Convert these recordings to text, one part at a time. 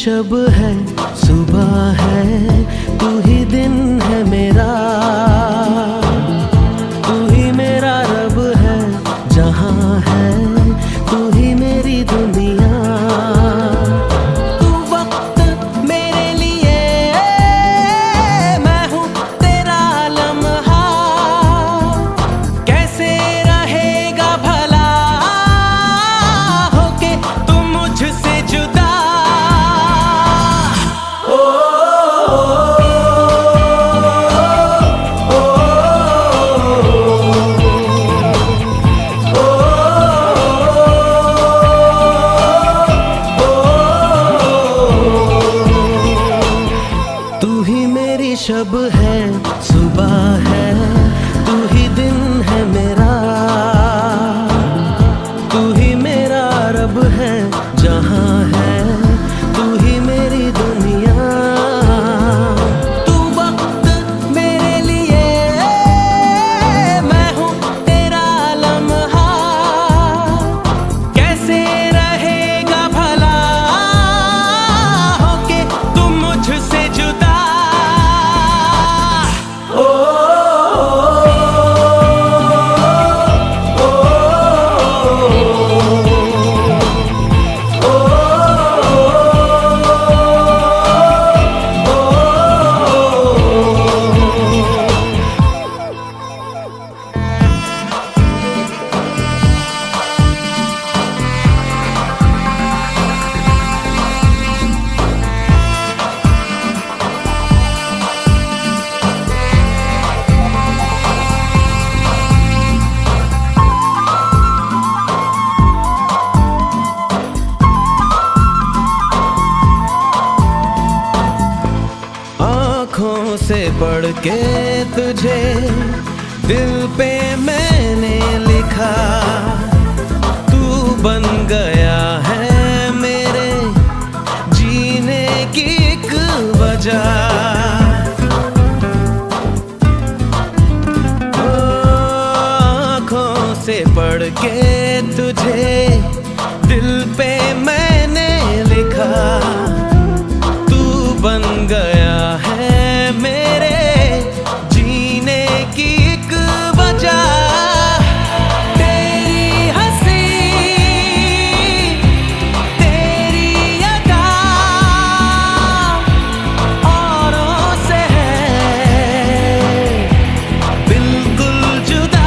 शब है, सुबह है, तू ही दिन है मेरा, तू ही मेरा रब है, जहां है तू ही मेरी दुनिया। तू वक्त मेरे लिए, मैं हूँ तेरा लम्हा, कैसे रहेगा भला होके तू मुझसे जुदा। शब है, सुबह है, तू ही दिन है मेरा, तू ही मेरा रब है, जहां है तू ही मेरी दुनिया। तू वक्त मेरे लिए, मैं हूँ तेरा लम्हा, कैसे रहेगा भला होके तू मुझसे जुदा। आँखों से पढ़ के तुझे दिल पे मैंने लिखा, तू बन गया है मेरे जीने की एक वजह। आँखों से पढ़ के तुझे दिल पे मैंने लिखा, तू बन गया है मेरे जीने की एक वजह। तेरी हंसी, तेरी अदा औरों से है बिल्कुल जुदा।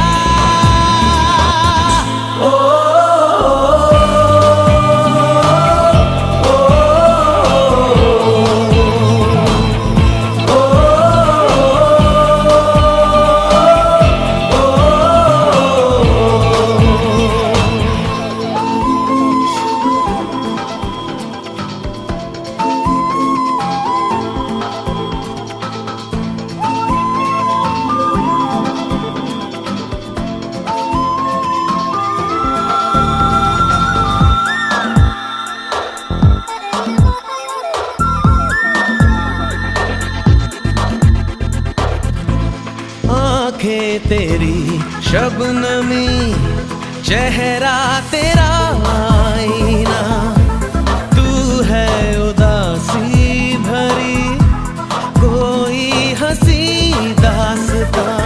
आँखें तेरी शबनमी, चेहरा तेरा आईना, तू है उदासी भरी कोई हंसी दास्तां।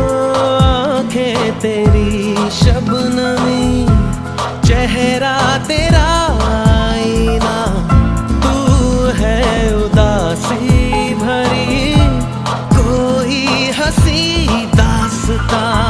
आँखें तेरी शबनमी, चेहरा तेरा आईना, तू है उदासी भरी कोई हंसी दास्तां।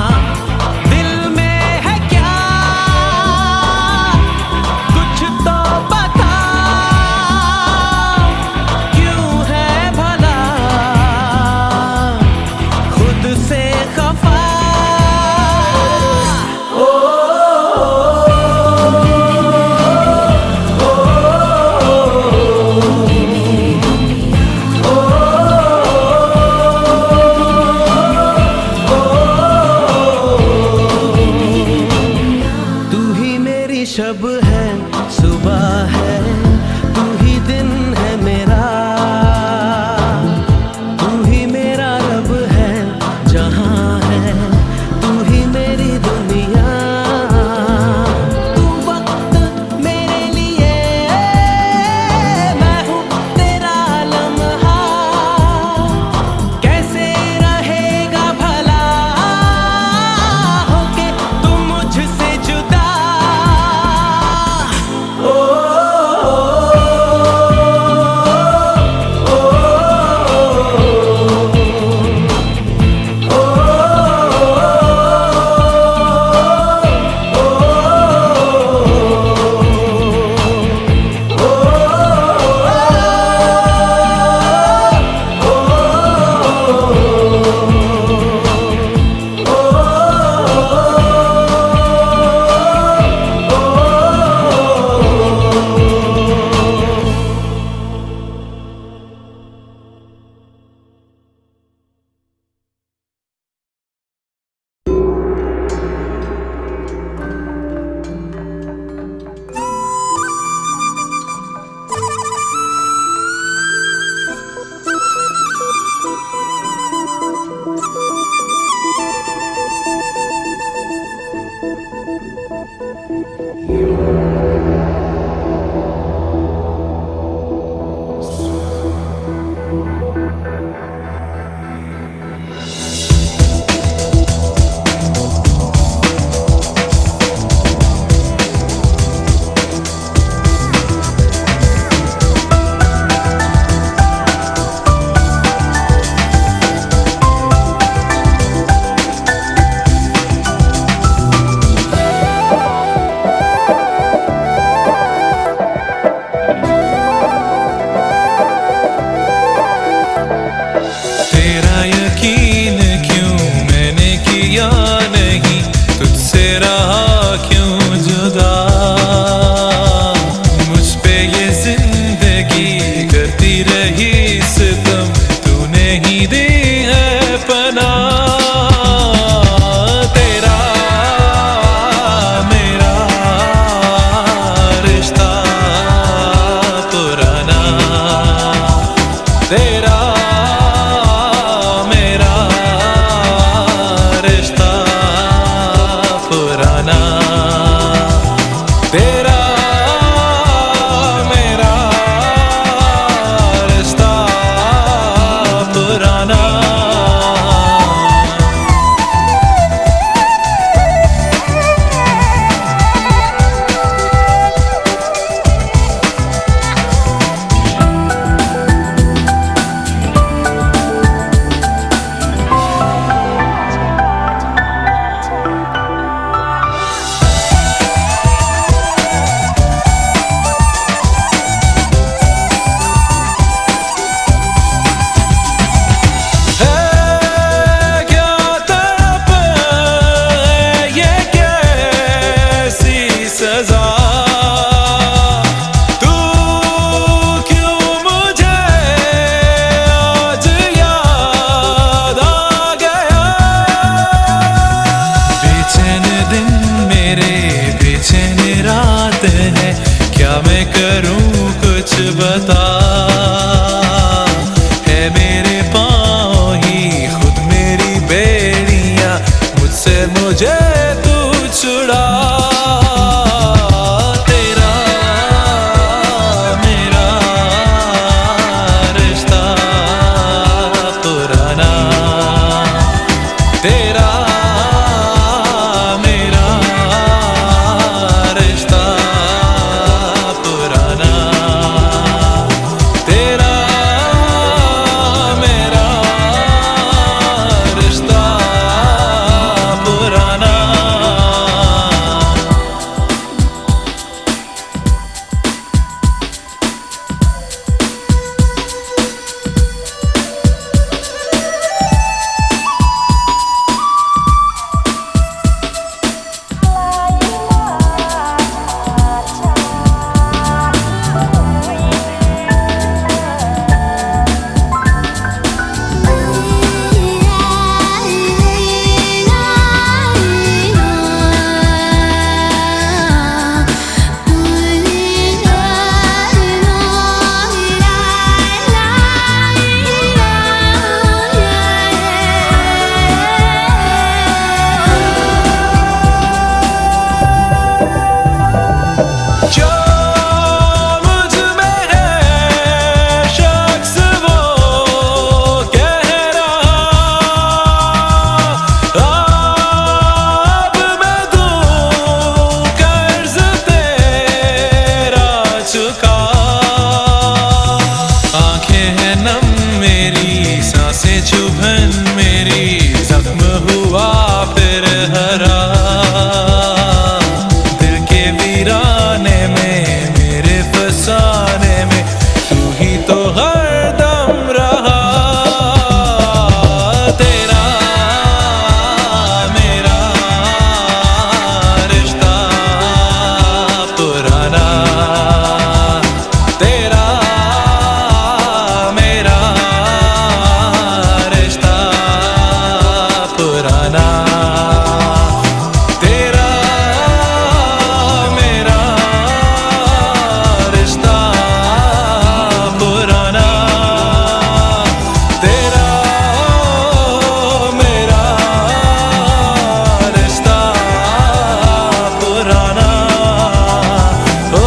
मैं करूं कुछ बता, है मेरे पाँव ही खुद मेरी बेड़ियां, मुझसे मुझे तू छुड़ा। तेरा मेरा रिश्ता पुराना, तेरा मेरा रिश्ता पुराना, तेरा मेरा रिश्ता पुराना। आंखें हैं नम मेरी, सांसें चुभन मेरी, जख्म हुआ फिर हरा, दिल के वीराने में मेरे फसाने में तू ही तो हरदम रहा। तेरा मेरा रिश्ता पुराना, तेरा मेरा रिश्ता पुराना, तेरा मेरा रिश्ता पुराना, तेरा मेरा रिश्ता पुराना। ओ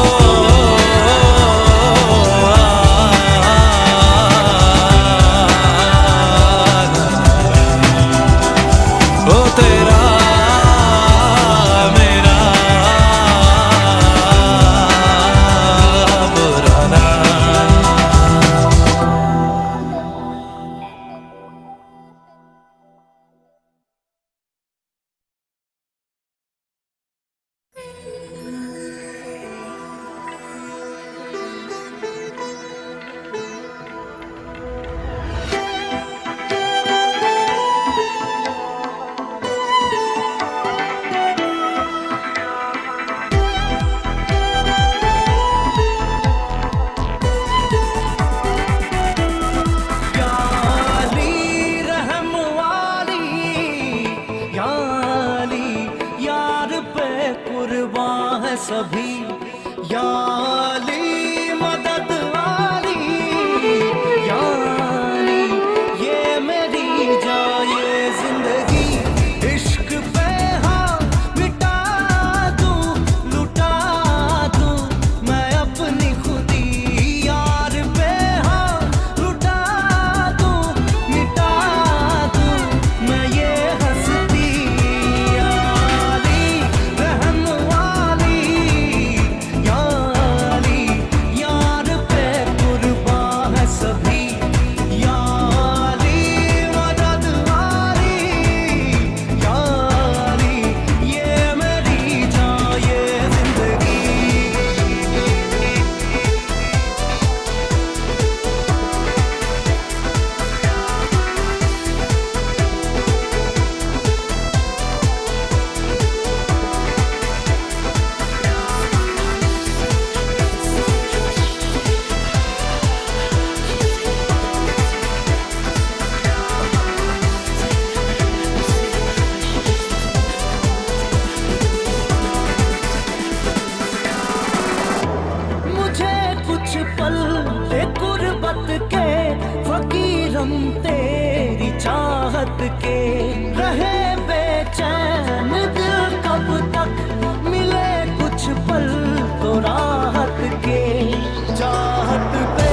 ओ तेरा मेरा पुराना। सभी याली मदद वाली याली, ये मेरी जाए जिंदगी, इश्क पे हाँ मिटा दूं, लुटा दूं मैं अपनी खुदी, यार पे हाँ लुटा दूं, मिटा दूं मैं ये हंसती याली, रहम वाली याली। चाहत के रहे बेचैन दिल कब तक मिले कुछ पल तो राहत के चाहत पे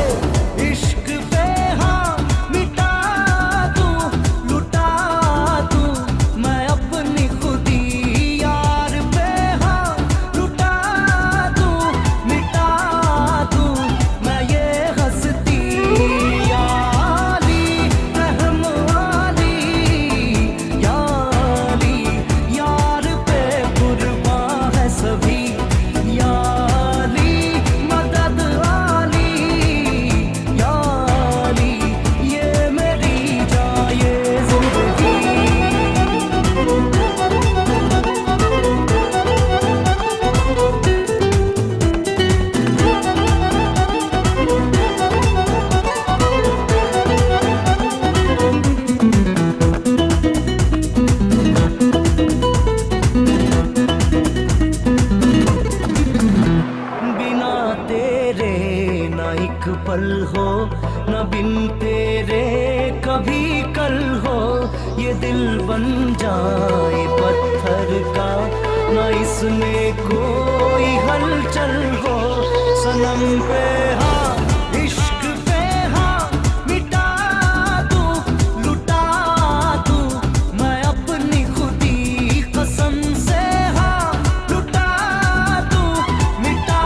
इश्क पे हाँ मिटा दूं लुटा दूं मैं अपनी खुदी यार पे हाँ लुटा दूं मिटा दूं मैं ये हंसती यारी रहम वाली यारी यार पे कुर्बान है सभी यारी मदद वाली यारी ये मेरी जान ये जिंदगी बिना तेरे ना एक पल हो ना बिन तेरे कभी कल हो ये दिल बन जाए पत्थर का ना इसमें कोई हलचल हो सनम पे हाँ इश्क पे हाँ मिटा दूं लुटा दूं मैं अपनी खुदी कसम से हाँ लुटा दूं मिटा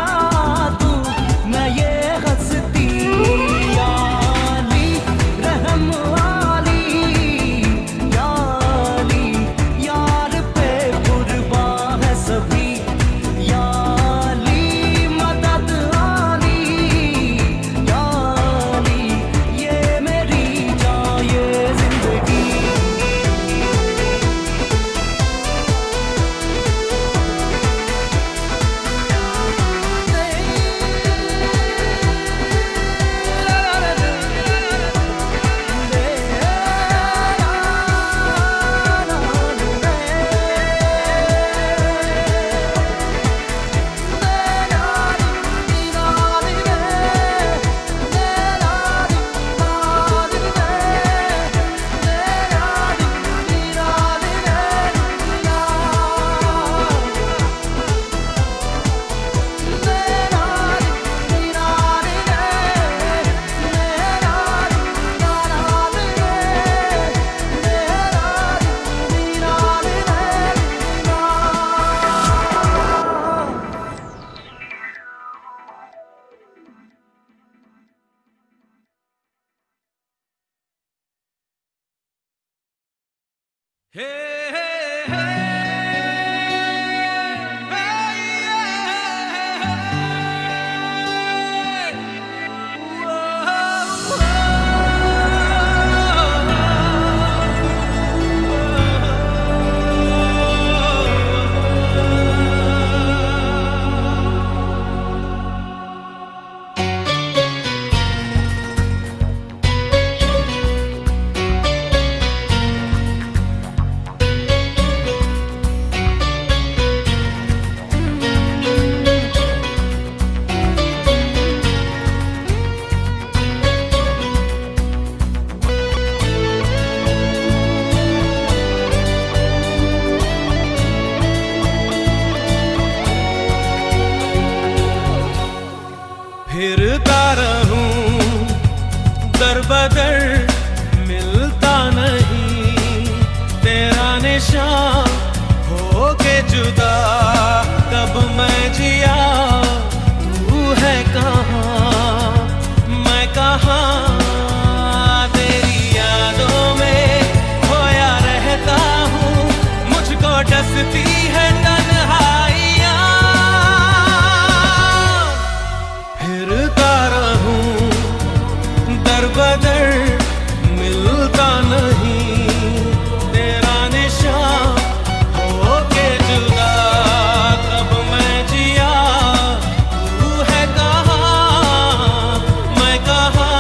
दूं मैं ये हंसती यारी रहम वाली यारी यार पे कुर्बान है सभी यारी मदद वाली यारी ये मेरी जान ये जिंदगी Hey, hey, hey, फिरता रहूं दर बदर मिलता नहीं तेरा निशान हो के जुदा कब मैं जिया तू है कहाँ मैं कहाँ तेरी यादों में खोया रहता हूँ मुझको डसती है तन्हाइयाँ फिरता रहूं दर बदर मिलता नहीं तेरा निशान हो के जुदा कब मैं जिया तू है कहाँ मैं कहाँ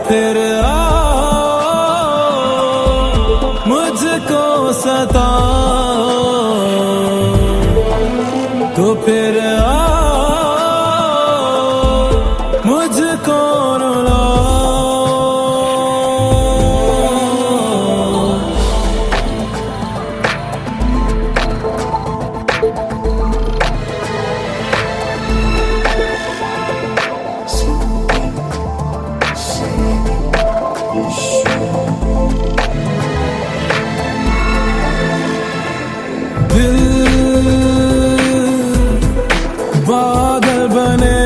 फिर आओ मुझको सताओ, तो फिर आओ मुझको रुलाओ। दिल बादल बने,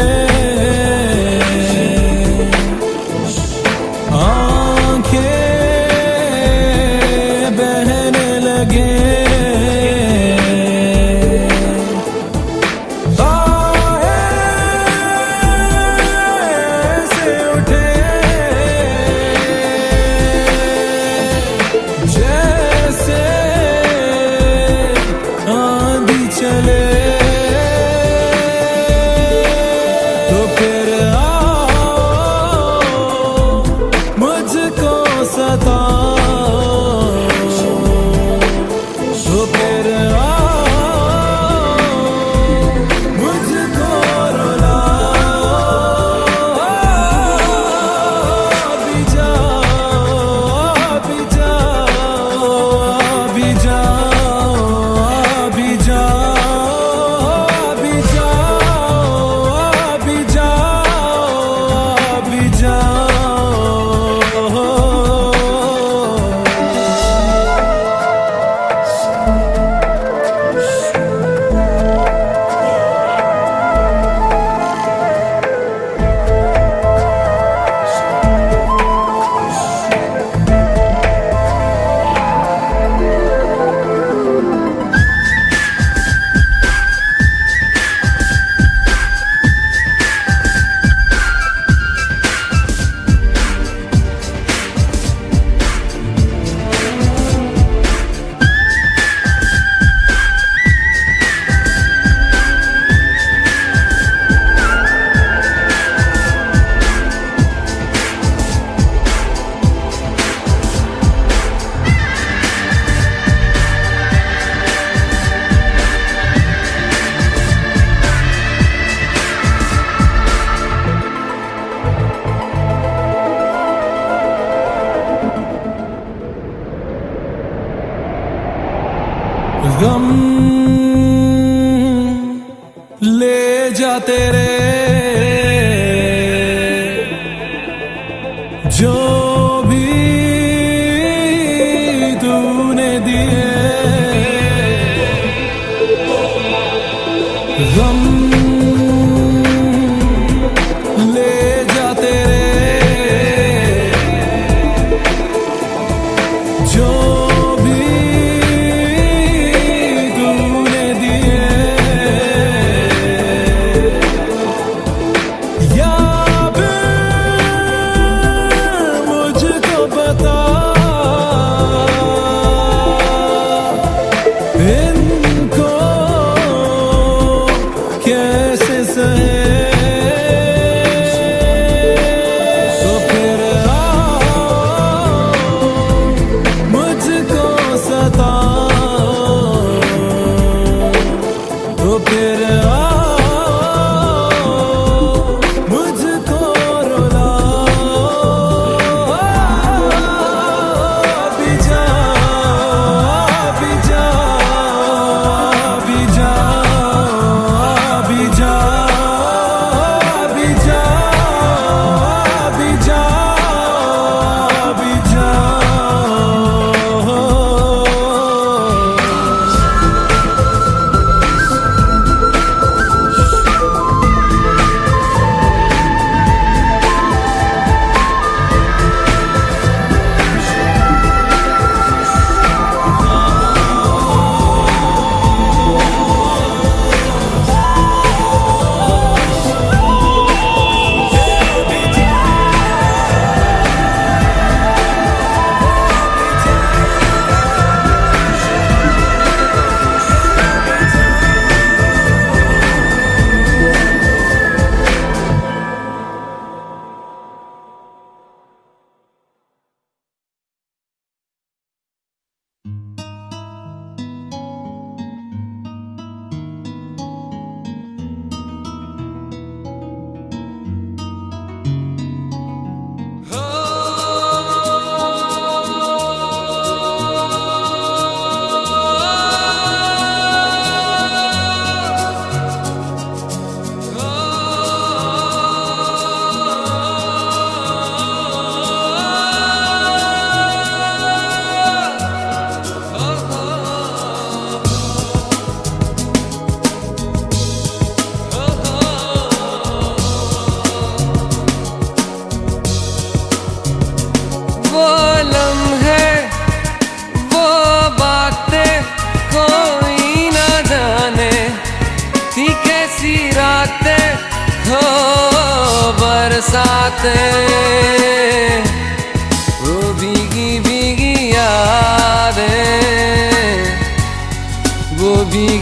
आंखें बहने लगे, से उठे जैसे आंधी चले, तो फिर आओ मुझको सताओ, तो फिर आओ मुझको रुलाओ। अभी जाओ, अभी जाओ, अभी जाओ, अभी जाओ, अभी जाओ, अभी जाओ, अभी जाओ। गम ले जा तेरे जो भी तूने दिए, गम ले जा तेरे जो इनको क्या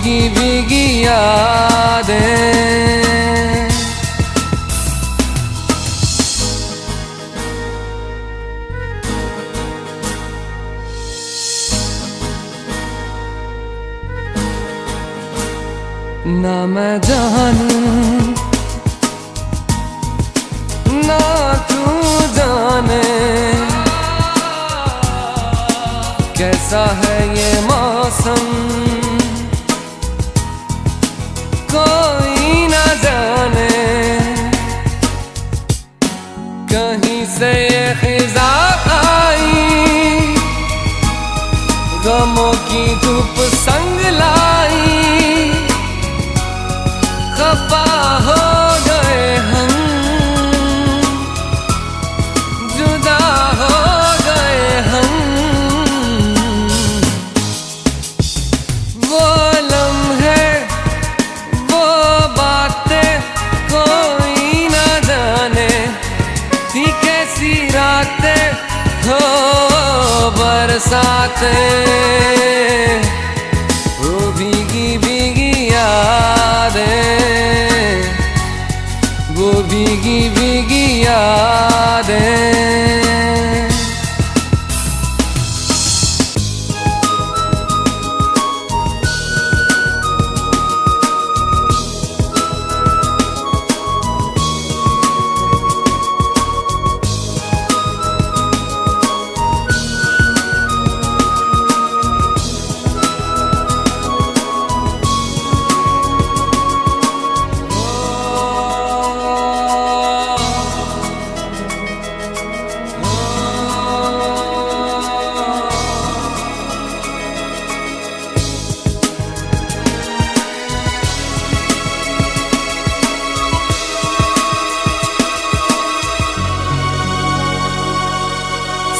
भीगी भीगी यादें। ना मैं जानूं ना तू जाने कैसा है ये मौसम, कोई ना जाने कहीं से ये खिज़ा आई, गमों की धूप संग लाई। खफा हो गए हम, जुदा हो गए हम, वो लम्हे वो बातें कोई ना जाने थी कैसी रातें हो बरसातें, वो भीगी भीगी यादें, वो भीगी भीगी यादें।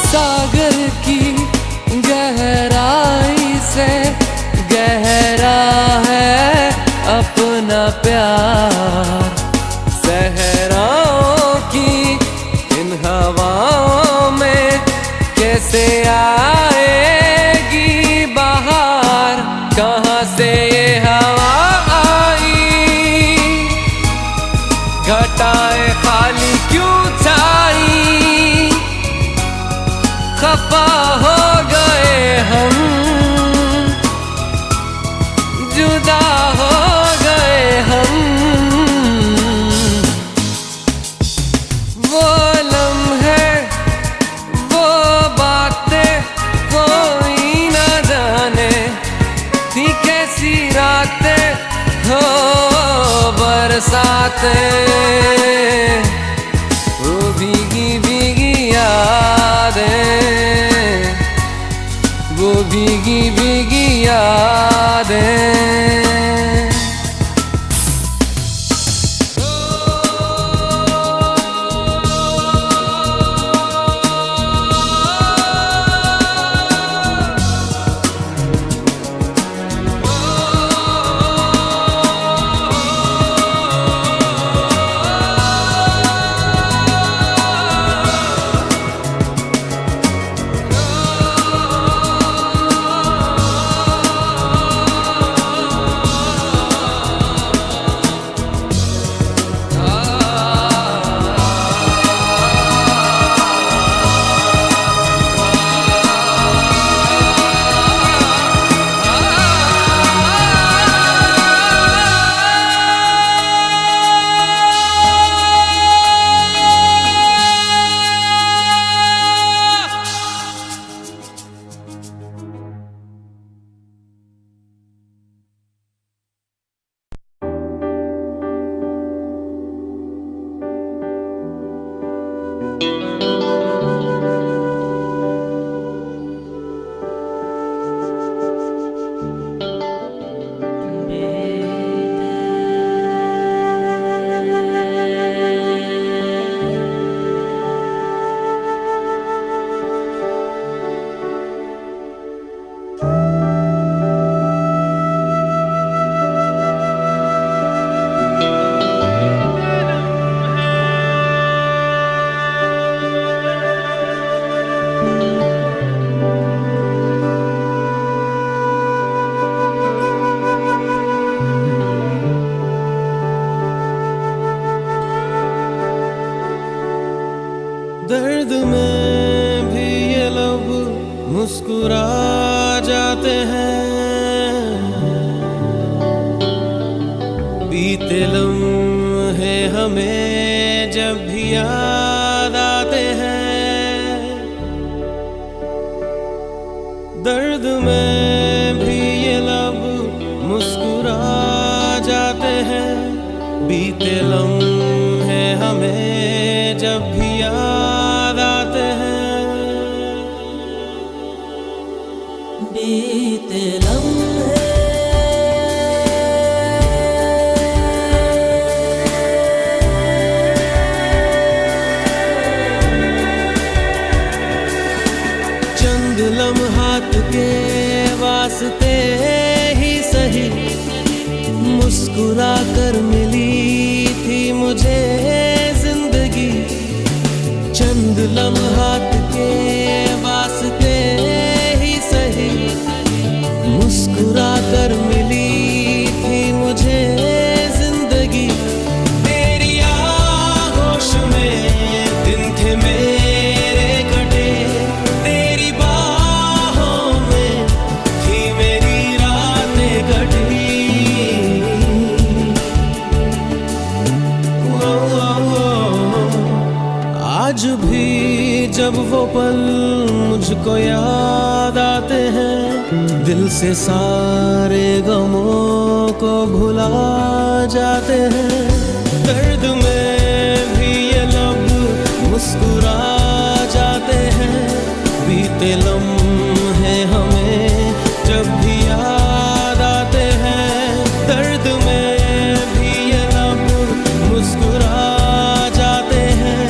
सागर की गहराई से गहरा है अपना प्यार, सहराओं की इन हवाओं में कैसे आएगी बहार, कहाँ से ये हवा आई, घटाएं खाली क्यों छाई। खफा हो गए हम, जुदा हो गए हम, वो लम्हे वो बातें कोई ना जाने थी कैसी रातें हो बरसातें, वो भीगी भीगी यादें, वो भीगी भीगी यादें। मुस्कुरा जाते हैं। बीते लम्हे हमें जब भी याद आते हैं, दर्द में भी ये लब मुस्कुरा जाते हैं। बीते लम्हे हमें जब भी याद आते हैं, बीते लम्हे चंद लम्हात के वास्ते ही सही मुस्कुरा कर मिली थी मुझे जिंदगी। चंद लम्हात के वास्ते ही सही मुस्कुरा कर मिली थी मुझे जिंदगी। तेरी आगोश में दिन थे मेरे कटे, तेरी बाहों में थी मेरी रातें कटी। आज भी जब वो पल मुझको याद आते हैं, दिल से सारे गमों को भुला जाते हैं। दर्द में भी ये लब मुस्कुरा जाते हैं। बीते लम्हे हमें जब भी याद आते हैं, दर्द में भी ये लब मुस्कुरा जाते हैं।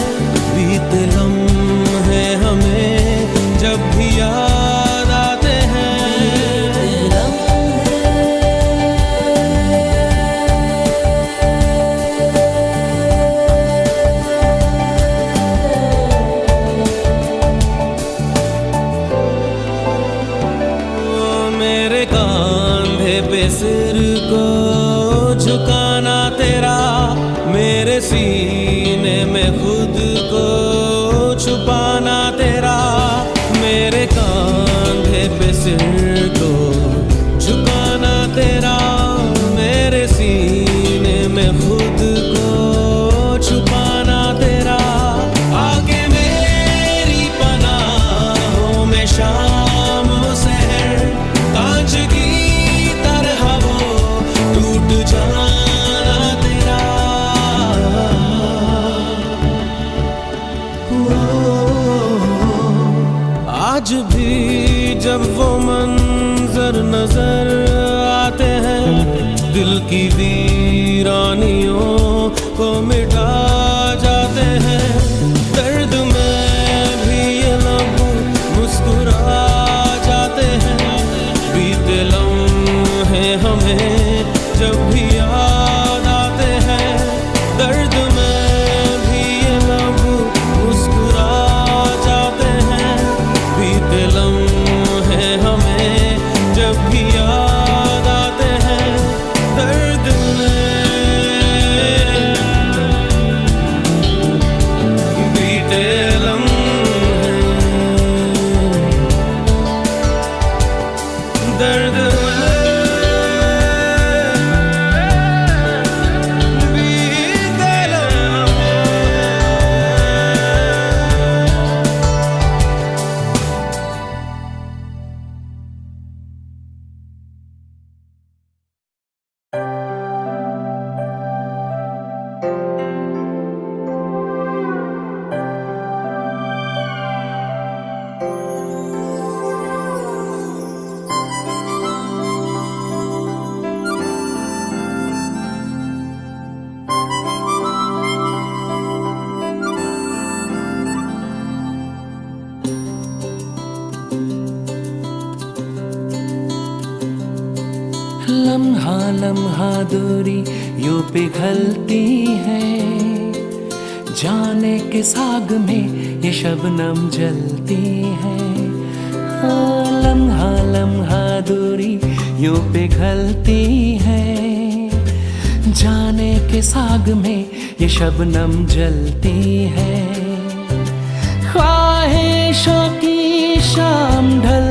बीते लम्हे हमें जब भी याद आते हैं, मेरे कांधे पे सिर को झुकाना तेरा, मेरे सीने में खुद को छुपाना तेरा। मेरे कांधे पे सिर को झुकाना तेरा, मेरे सीने में खुद को छुपाना तेरा। आगे मेरी पनाहों में शाम सहर, कांच की तरह वो टूट जाना तेरा। आज भी जब वो मंजर नजर आते हैं, दिल की वीरानियों को मिटा जाते हैं। दर्द में भी ये लब मुस्कुरा जाते हैं। बीते लम्हे हमें जब भी याद आते हैं, दर्द में भी ये लब मुस्कुरा जाते हैं। बीते लम्हे हमें जब भी याद आते हैं, दर्द में बीते लम्हे दर्द लम्हा लम्हा दूरी यूं पिघलती है, जाने के साग में ये शबनम जलती है। हाँ, लम्हा लम्हा दूरी यूं पिघलती है, जाने के साग में ये शबनम जलती है। ख्वाहिशों की शाम ढल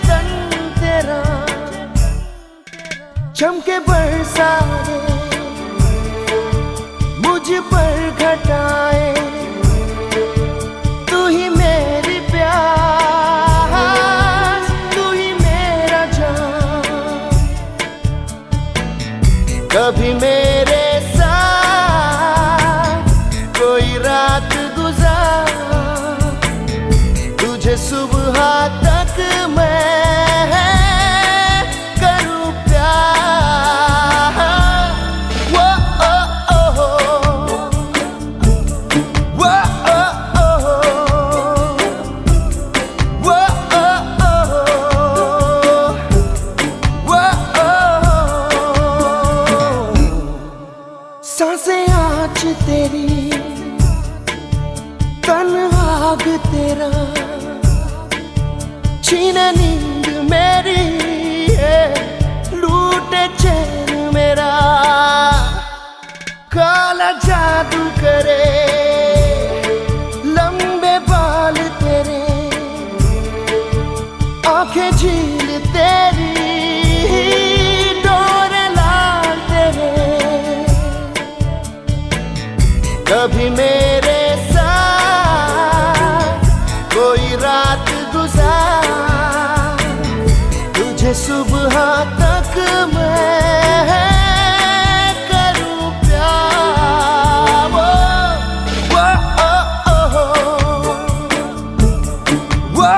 चमके बरसाए मुझ पर घटाए, तू ही मेरी प्यास, तू ही मेरा जान। कभी मेरे साथ कोई रात गुजार, तुझे सुबह तक मैं करूं प्यार। वो ओ ओ वो ओ ओ वो ओ वो सांसें आज तेरी, तन आग तेरा, छीने नींद मेरी, लूटे चैन मेरा। काला जादू करे लंबे बाल तेरे, आंखें झील तेरी, डोरे लाल तेरे। कभी मेरे साथ कोई रात गुजार, तुझे सुबह तक मैं करूं प्यार। वो ओ ओ वो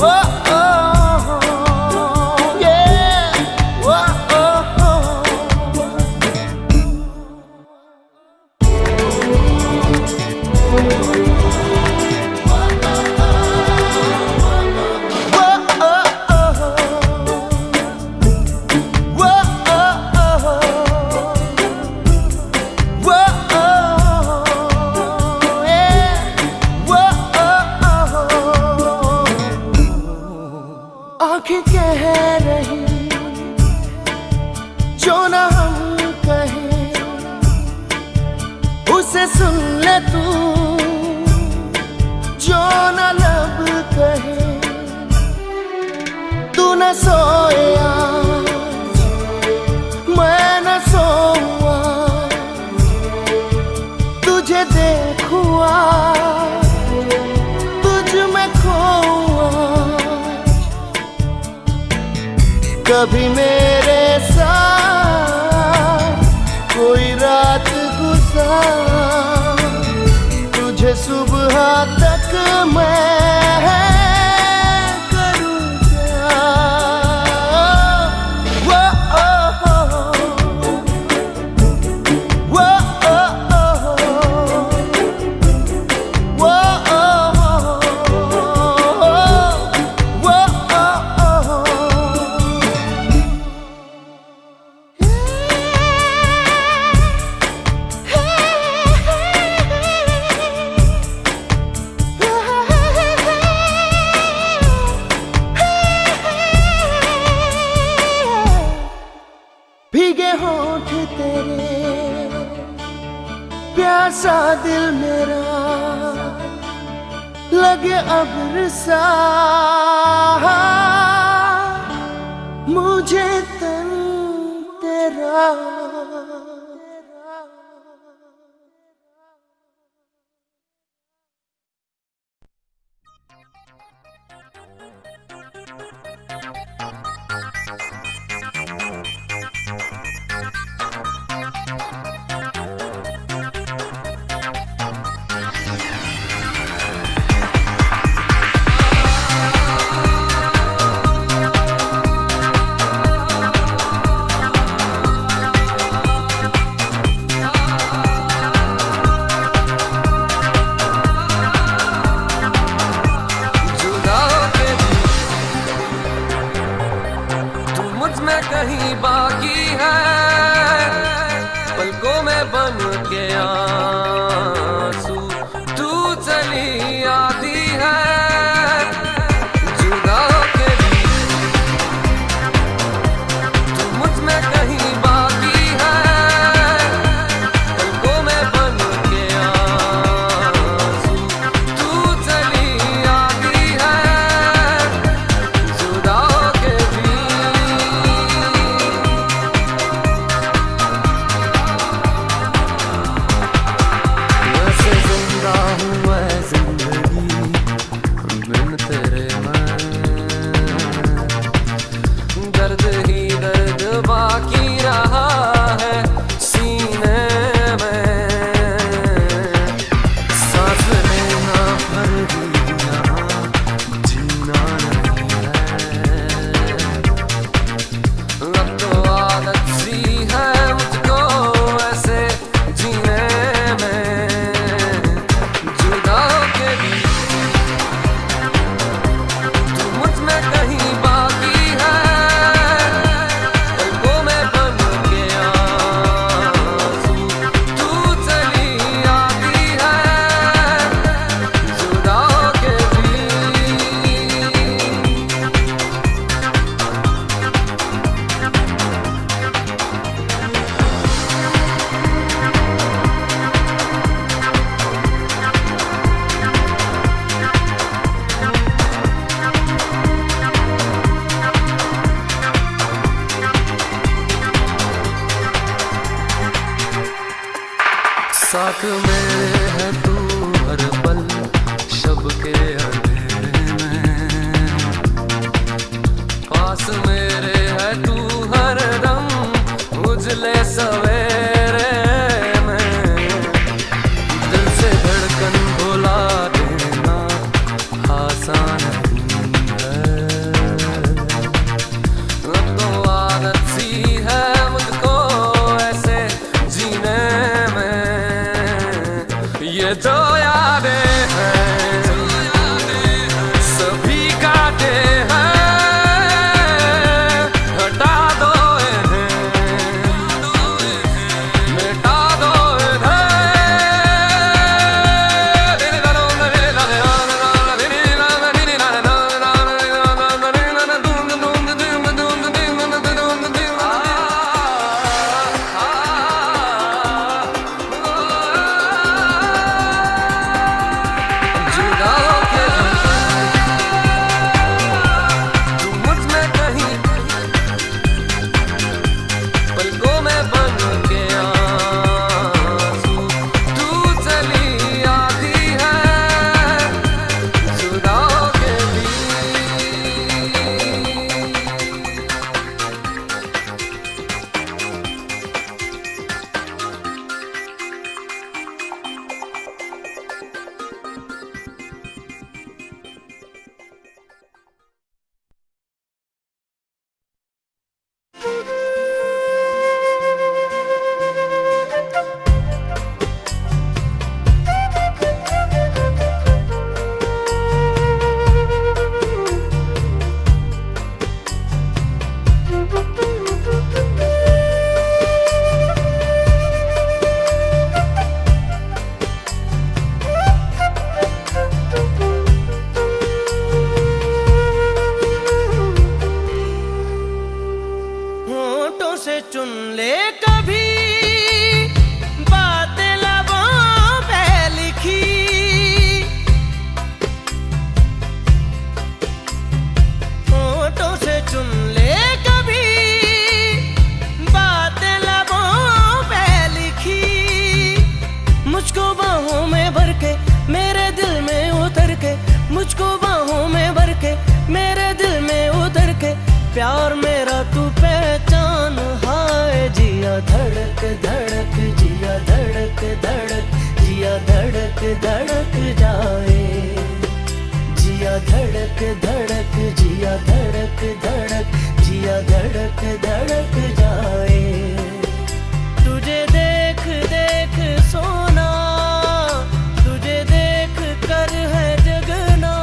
वो yeah वो आँखें कह रही जो न हम कहें, उसे सुन ले तू जो न लब कहे। तू न सोए आज, मैं न सोऊं आज, तुझे देखूं आज, तुझ में खोऊं आज। कभी मेरे साथ कोई रात गुजार, तुझे सुबह तक मैं करूं प्यार। वो ओ वो ओ वो वो भीगे होठ तेरे, प्यासा दिल मेरा, लगे अब्र सा मुझे तन तेरा। साथ मेरे है तू हर पल शब के अंधेरे में, पास मेरे है तू हर दम उजले सवेरे में। दिल से धड़कन भुला देना आसान नहीं है, तो आदत सी है मुझको ऐसे जीने में। ये जो यादें हैं सभी काटे हैं, हटा दो इन्हें, मिटा दो से चुन ले कभी बातें लबों पे लिखी, होठों से चुन ले कभी बातें लबों पे लिखी। मुझको बाहों में भर के मेरे दिल में उतर के, मुझको बाहों में भर के मेरे दिल में उतर के, प्यार मेरा तू पहचान। हाय जिया धड़क धड़क, जिया धड़क धड़क, जिया धड़क धड़क जाए, जिया धड़क धड़क, जिया धड़क धड़क, जिया धड़क धड़क जाए। तुझे देख देख सोना, तुझे देख कर है जगना,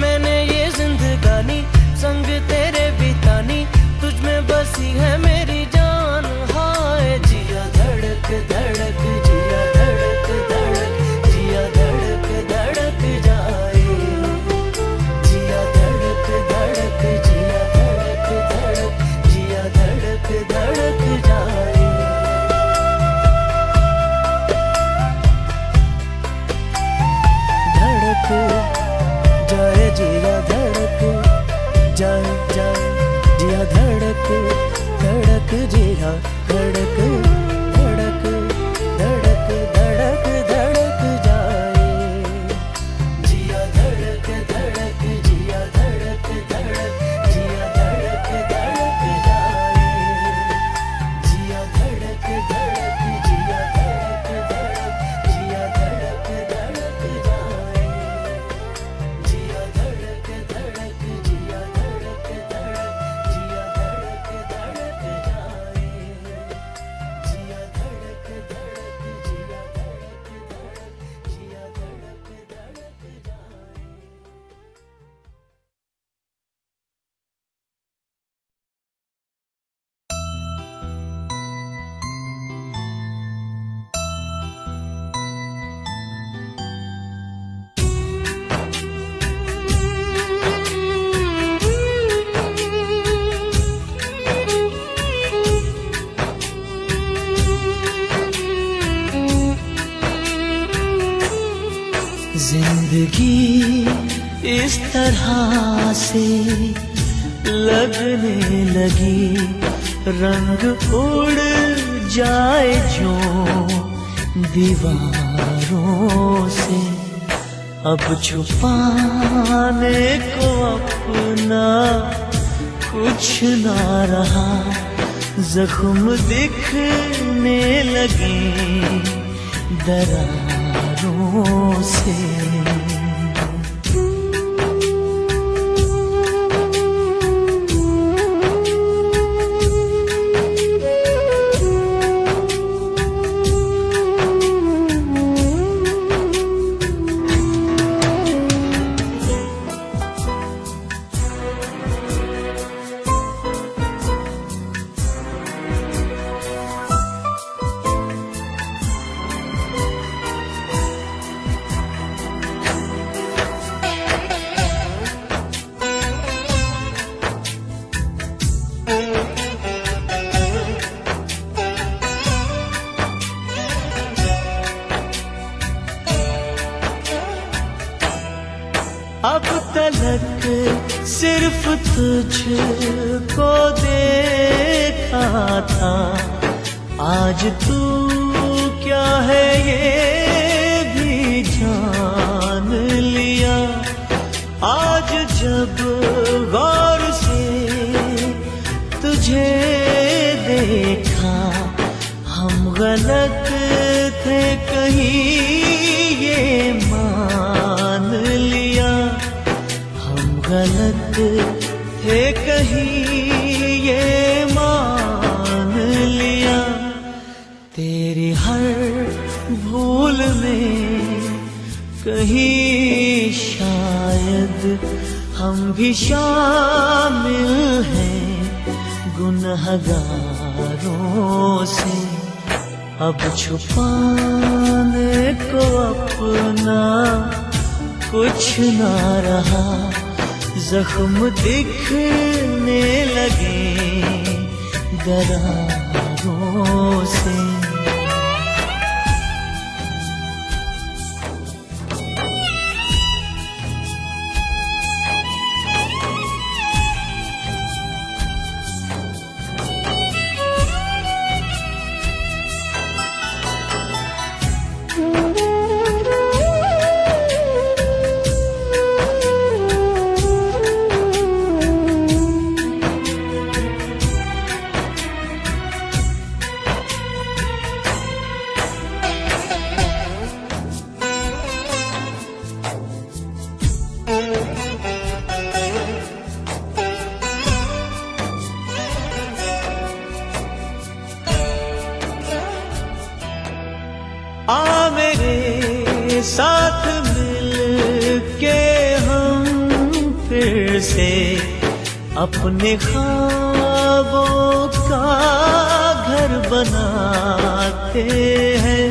मैंने ये जिंदगानी संग तेरे बितानी, तुझ में बसी है मेरी जान। हाय जिया धड़क धड़क, जिया धड़क धड़क, जिया धड़क धड़क जाए, जिया धड़क धड़क, जिया धड़क धड़क, जिया धड़क धड़क जाए। धड़क जाए जिया धड़क जाए जाए, जिया धड़क धड़क, जिया धड़क धड़क धड़क धड़क धड़क जाए, जिया धड़क धड़क, जिया धड़क धड़क, जिया धड़क धड़क जाए, जिया धड़क धड़क, जिया धड़क धड़क, जिया धड़क धड़क जाए, जिया धड़क धड़क, जिया धड़क धड़क, जिया धड़क धड़क जाए, जिया धड़क धड़क, जिया धड़क धड़क, जिया धड़क धड़क जाए। जिंदगी इस तरह से लगने लगी, रंग उड़ जाए जो दीवारों से, अब छुपाने को अपना कुछ ना रहा, जख्म दिखने लगे दरारों से। अब तलक सिर्फ तुझको देखा था, आज तू क्या है ये भी जान लिया। आज जब गौर से तुझे देखा, हम गलत थे कहीं ये मान लिया, गलत थे कहीं ये मान लिया। तेरी हर भूल में कहीं शायद हम भी शामिल हैं गुनहगारों से। अब छुपाने को अपना कुछ ना रहा, जख्म दिखने लगे दरारों से। आ मेरे साथ मिल के हम फिर से अपने ख्वाबों का घर बनाते हैं।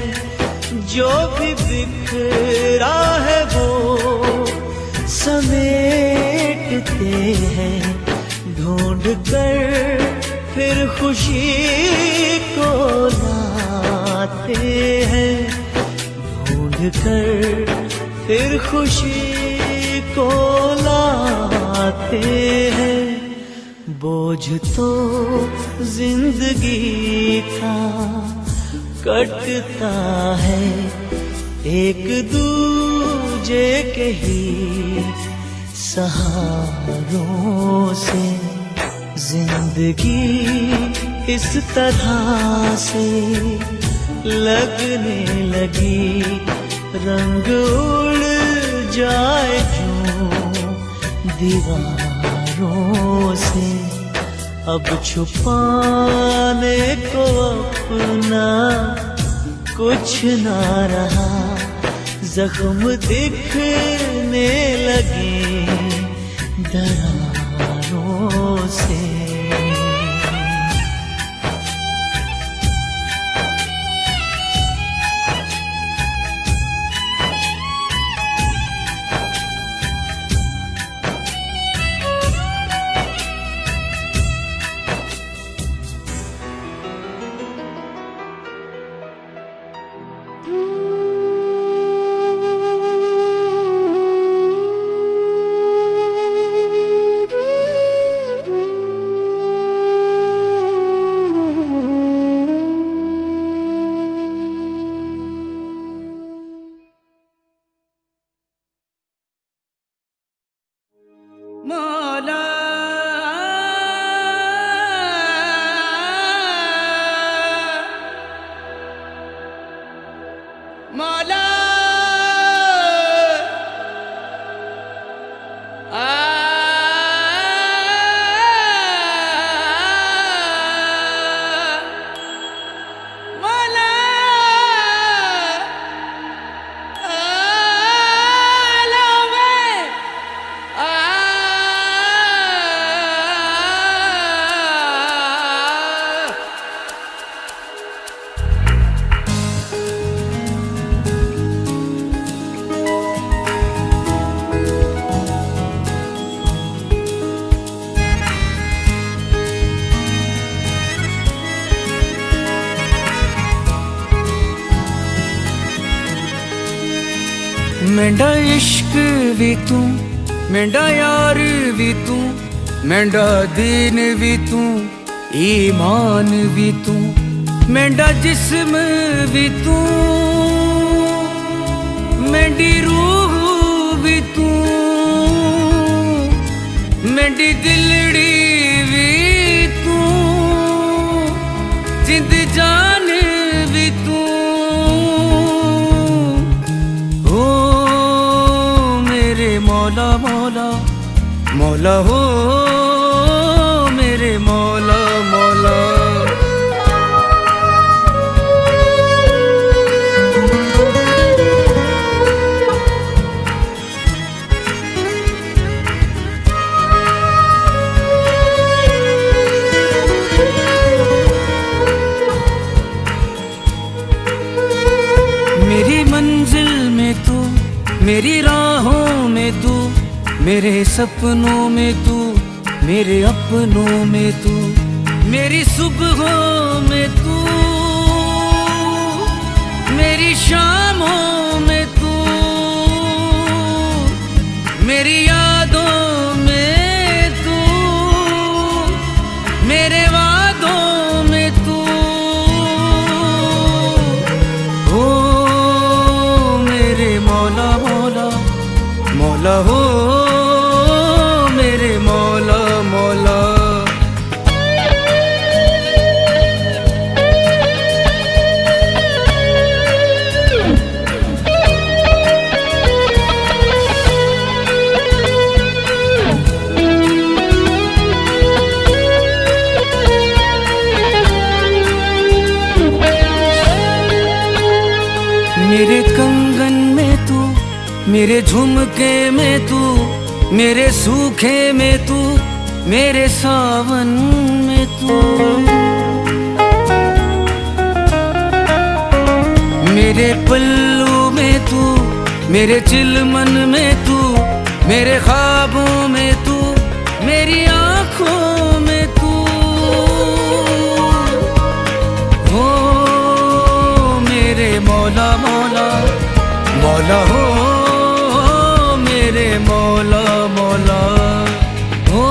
जो भी बिखरा है वो समेटते हैं, ढूंढ कर फिर खुशी को लाते हैं, ढूंढ कर फिर खुशी को लाते हैं। बोझ तो जिंदगी का कटता है, एक दूजे के ही सहारों से। जिंदगी इस तरह से लगने लगी, रंग उड़ जाए जो दीवारों से। अब छुपाने को अपना कुछ ना रहा, जख्म दिखने लगे दरारों से। मौला मौला मेंढा इश्क भी तू मेंढा यार भी तू मेंढा दीन भी तू ईमान भी तू मेंढा जिस्म भी तू मेंढी रूह भी तू मेंढी दिलड़ी भी तू जिंद जान भी तू मौला मौला मौला हो मेरे मौला मौला मेरी मंजिल में तू मेरी राहों में तू मेरे सपनों में तू मेरे अपनों में तू मेरी सुबहों में तू मेरी शामों में तू मेरी यादों में तू मेरे वादों में तू हो मेरे मौला मौला मौला हो मेरे मौला मौला मेरे कंगन में तू मेरे झुमके में तू मेरे सूखे में तू मेरे सावन में तू मेरे पल्लू में तू मेरे चिलमन में तू मेरे ख्वाबों में तू मेरी आँखों में तू हो मेरे मौला मौला मौला हो मेरे मौला मौला हो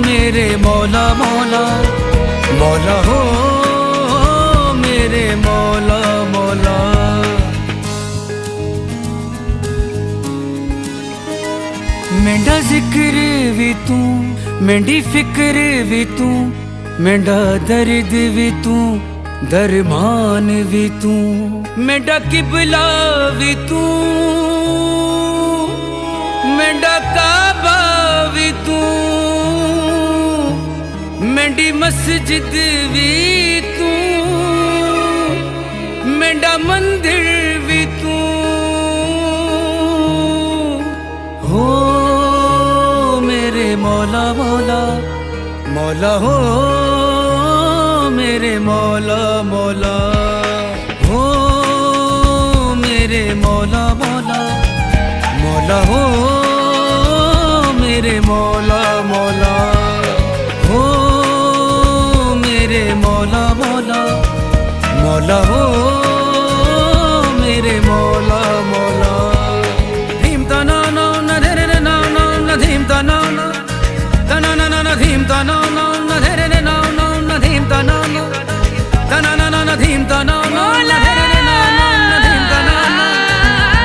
मेरे मौला मौला मौला हो मेरे मौला मौला मेंढा जिक्र भी तू मेंढी फिक्र भी तू मेंढा दर्द भी तू दरमान भी तू मेंढा किबला भी तू मेंढा काबा भी तू मेंढी मस्जिद भी तू मेंढा मंदिर भी तू हो मेरे मौला मौला मौला हो मेरे मौला मौला हो मेरे मौला मौला मौला हो मेरे मौला मौला हो मेरे मौला मौला मौला हो मेरे मौला मौला धीम तना ना ना धे रे ना ना ना धीम तना ना तना ना ना धीम तना ना ना धे रे ना ना ना धीम तना ना तना ना ना धीम तना ना ना धे रे ना ना धीम तना ना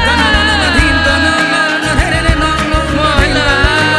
तना ना ना धीम तना ना ना धे रे ना ना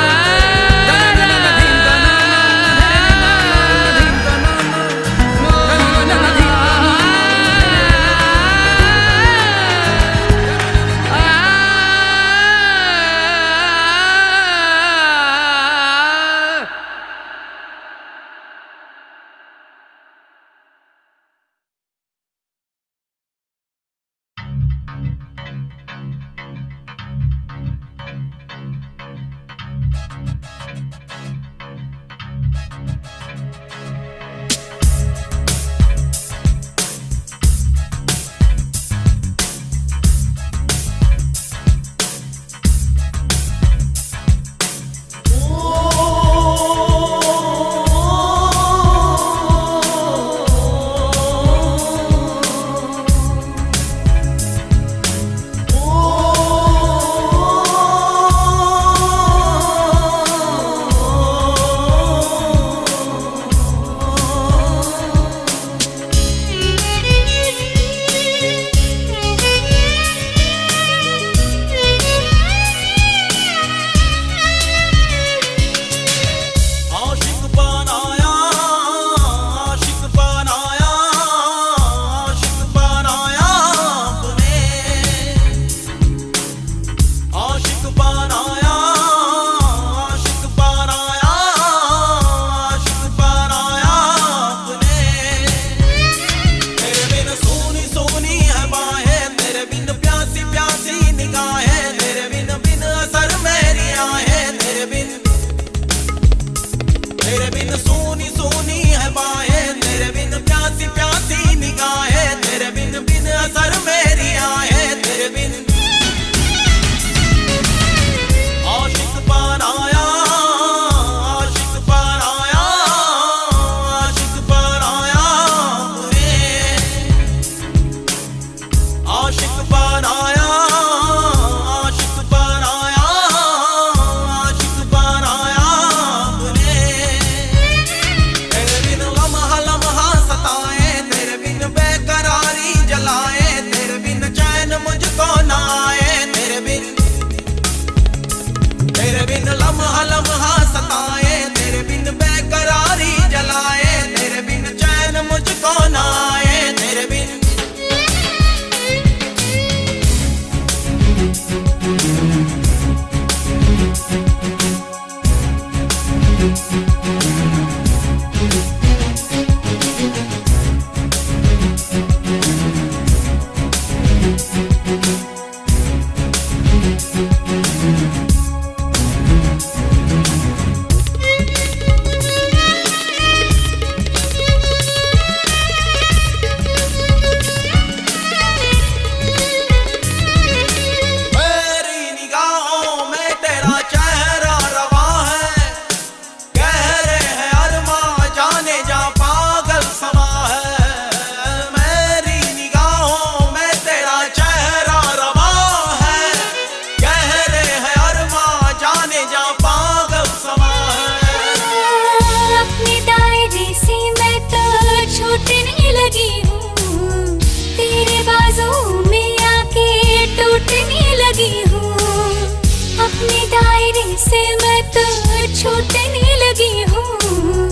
छूटने लगी हूँ,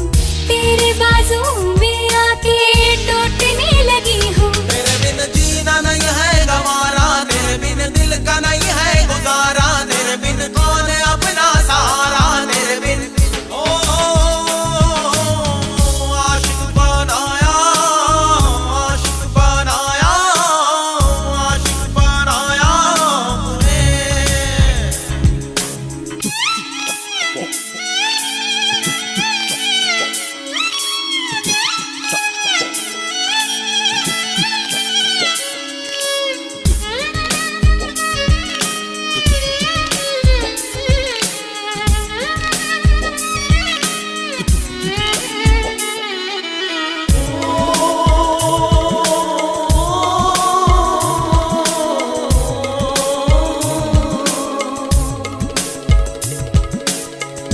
तेरे बाजू में आके टूटने लगी हूँ। तेरे बिन जीना नहीं है गवारा, तेरे बिन दिल का नहीं है गुजारा, तेरे बिन कौन अपना सहारा, तेरे बिन आशिक बनाया, आशिक बनाया, आशिक बनाया मुझे।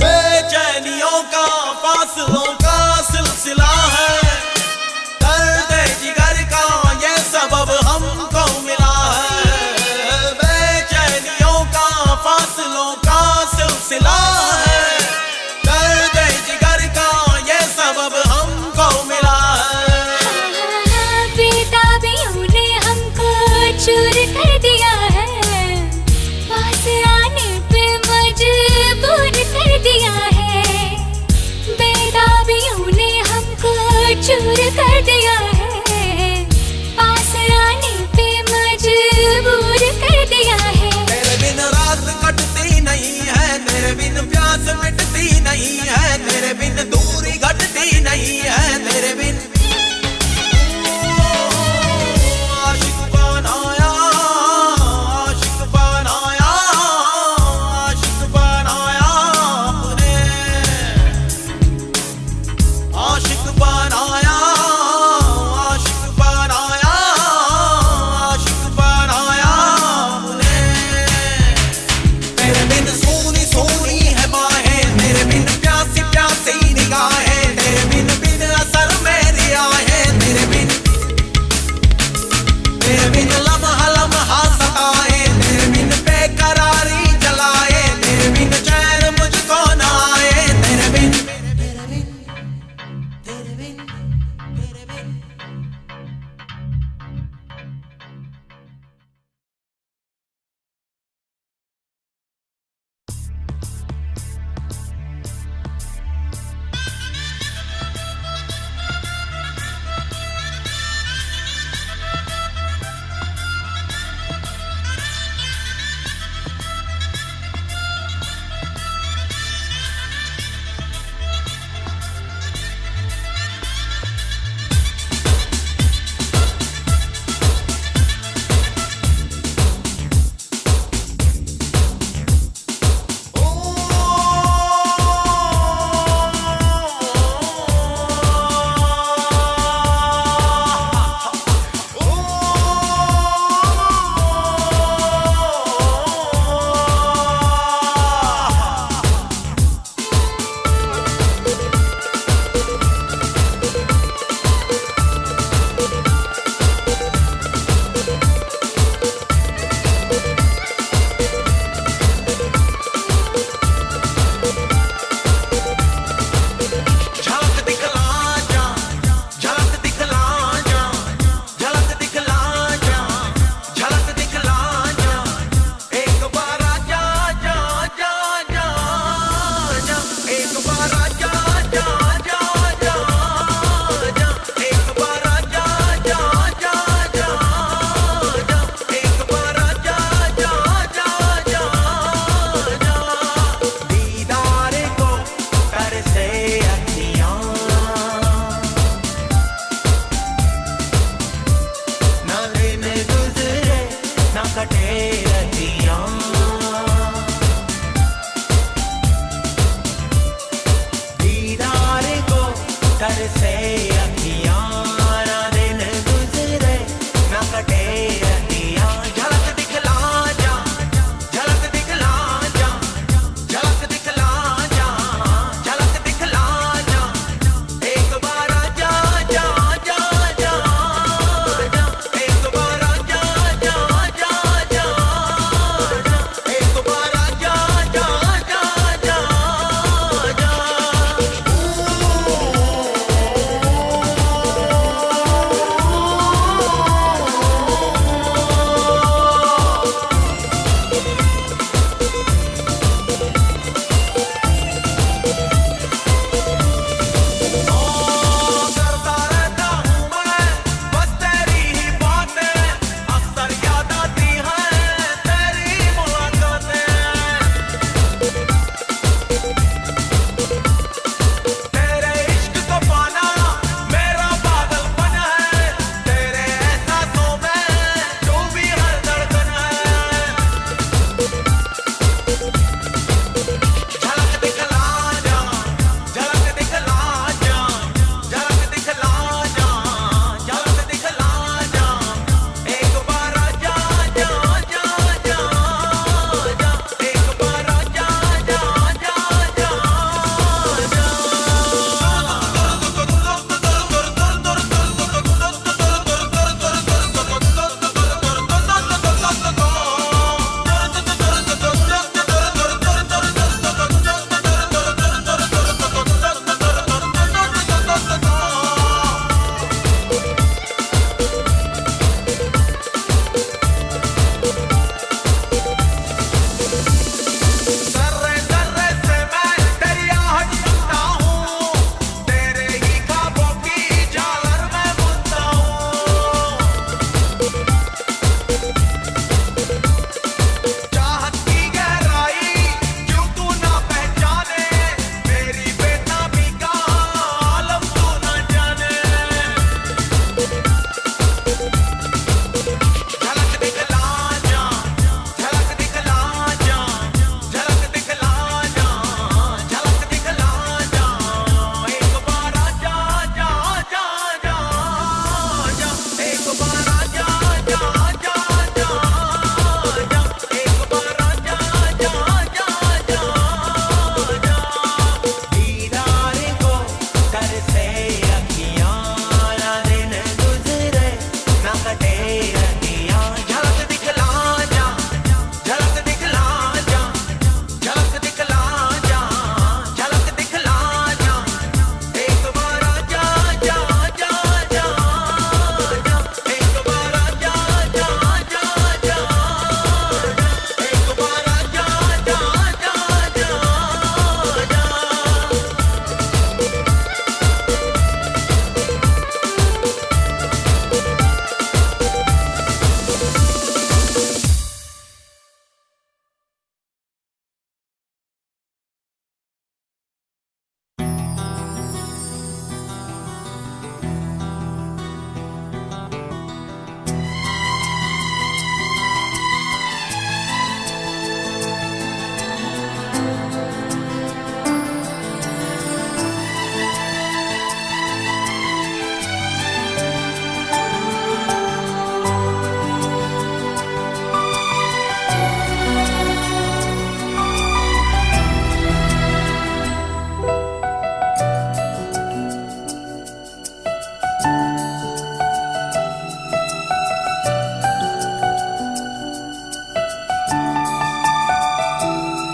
बेचैनियों का फासलों का सिलसिला है, दर्द जिगर का ये सबब हमको मिला है। बेचैनियों का फासलों का सिलसिला है, दर्द जिगर का ये सबब हमको मिला है। बेताबियों ने हमको चूर कर दिया है, पास आने पे मजबूर कर दिया है। बेताबियों ने हमको चूर कर दिया है, पास आने पे मजबूर कर दिया है। तेरे बिन रात कटती नहीं है, तेरे बिन प्यास मिटती नहीं है, तेरे बिन दूरी घटती नहीं है, तेरे बिन आशिक बनाया, आशिक बनाया, आशिक बनाया मुझे। आशिक बनाया, आशिक बनाया, आशिक बनाया मुझे। तेरे बिन सोनी सोनी है बाहें, तेरे बिन प्यासी प्यासी निगाहें,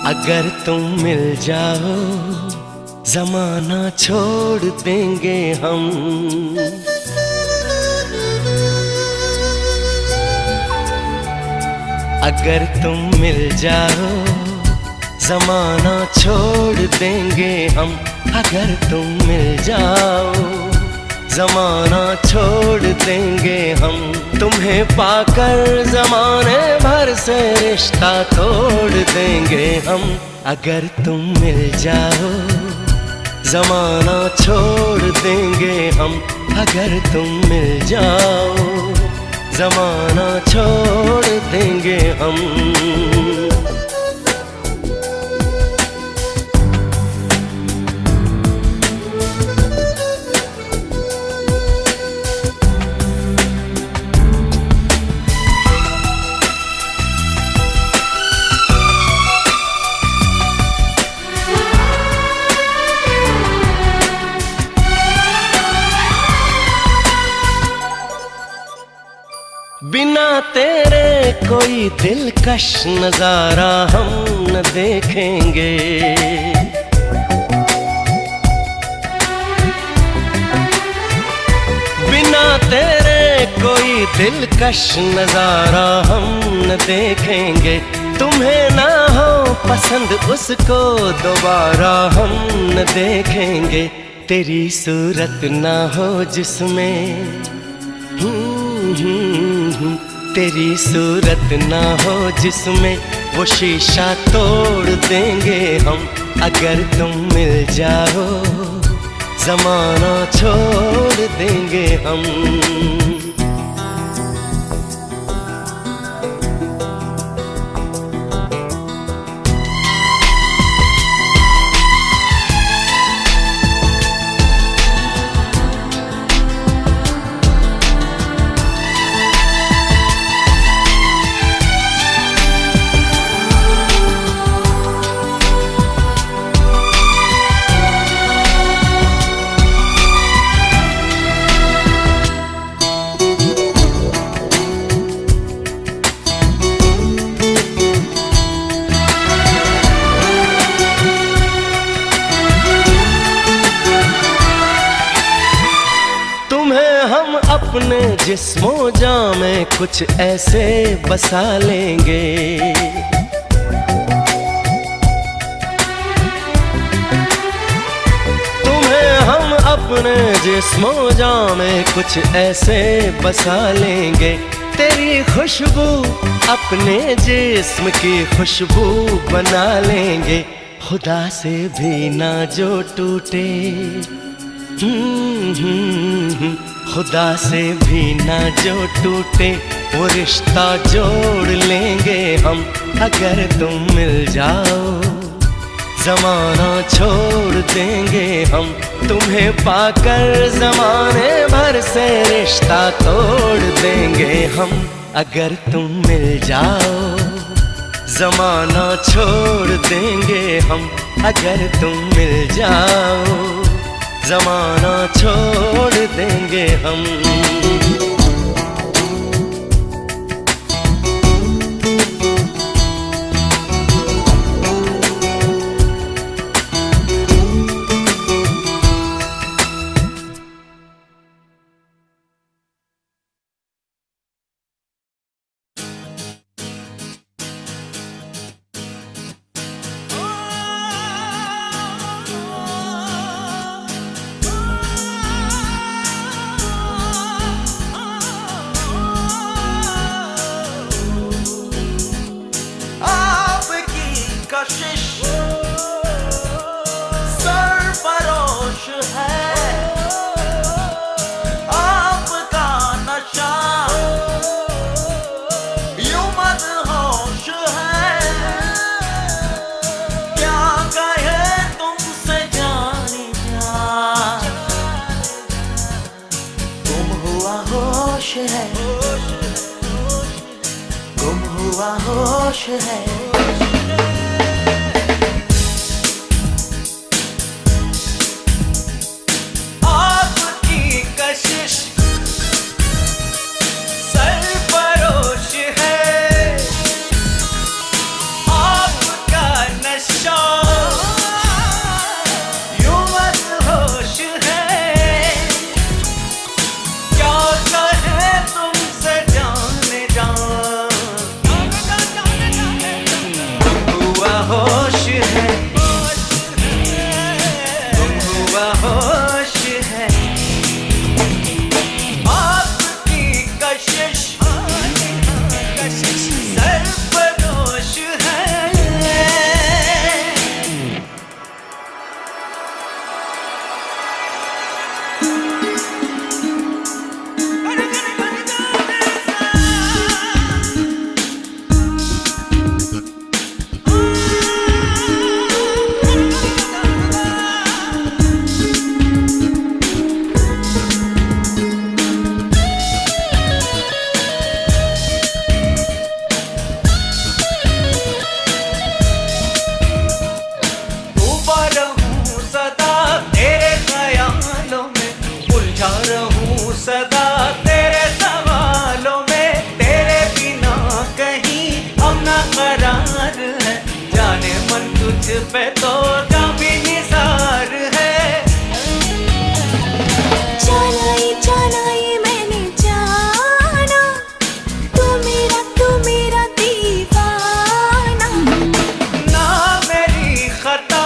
अगर तुम मिल जाओ जमाना छोड़ देंगे हम। अगर तुम मिल जाओ जमाना छोड़ देंगे हम। अगर तुम मिल जाओ जमाना छोड़ देंगे हम। तुम्हें पाकर जमाने भर से रिश्ता तोड़ देंगे हम। अगर तुम मिल जाओ जमाना छोड़ देंगे हम। अगर तुम मिल जाओ जमाना छोड़ देंगे हम। बिना तेरे कोई दिलकश नजारा हम न देखेंगे। बिना तेरे कोई दिलकश नजारा हम न देखेंगे। तुम्हें ना हो पसंद उसको दोबारा हम न देखेंगे। तेरी सूरत ना हो जिसमें तेरी सूरत ना हो जिसमें वो शीशा तोड़ देंगे हम। अगर तुम मिल जाओ जमाना छोड़ देंगे हम। अपने जिस्मों जां में कुछ ऐसे बसा लेंगे। तुम्हें हम अपने जिस्मों जां में कुछ ऐसे बसा लेंगे। तेरी खुशबू अपने जिस्म की खुशबू बना लेंगे। खुदा से भी ना जो टूटे खुदा से भी ना जो टूटे वो रिश्ता जोड़ लेंगे हम। अगर तुम मिल जाओ जमाना छोड़ देंगे हम। तुम्हें पाकर जमाने भर से रिश्ता तोड़ देंगे हम। अगर तुम मिल जाओ जमाना छोड़ देंगे हम। अगर तुम मिल जाओ जमाना छोड़ देंगे हम। गुम हुआ होश है। आपकी कशिश सरफरोश है। आपका नशा पे तो काफी निसार है। जाना ये मैंने जाना, तू मेरा दीवाना। ना मेरी खता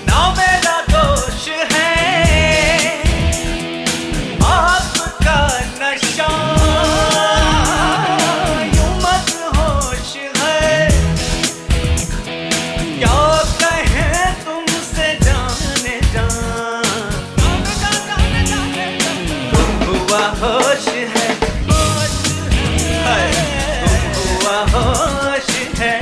ना मेरा दोष है, आपका नशा यूं मदहोश है। क्या कहें तुमसे जाने जा, गुम हुआ होश है, गुम हुआ होश है।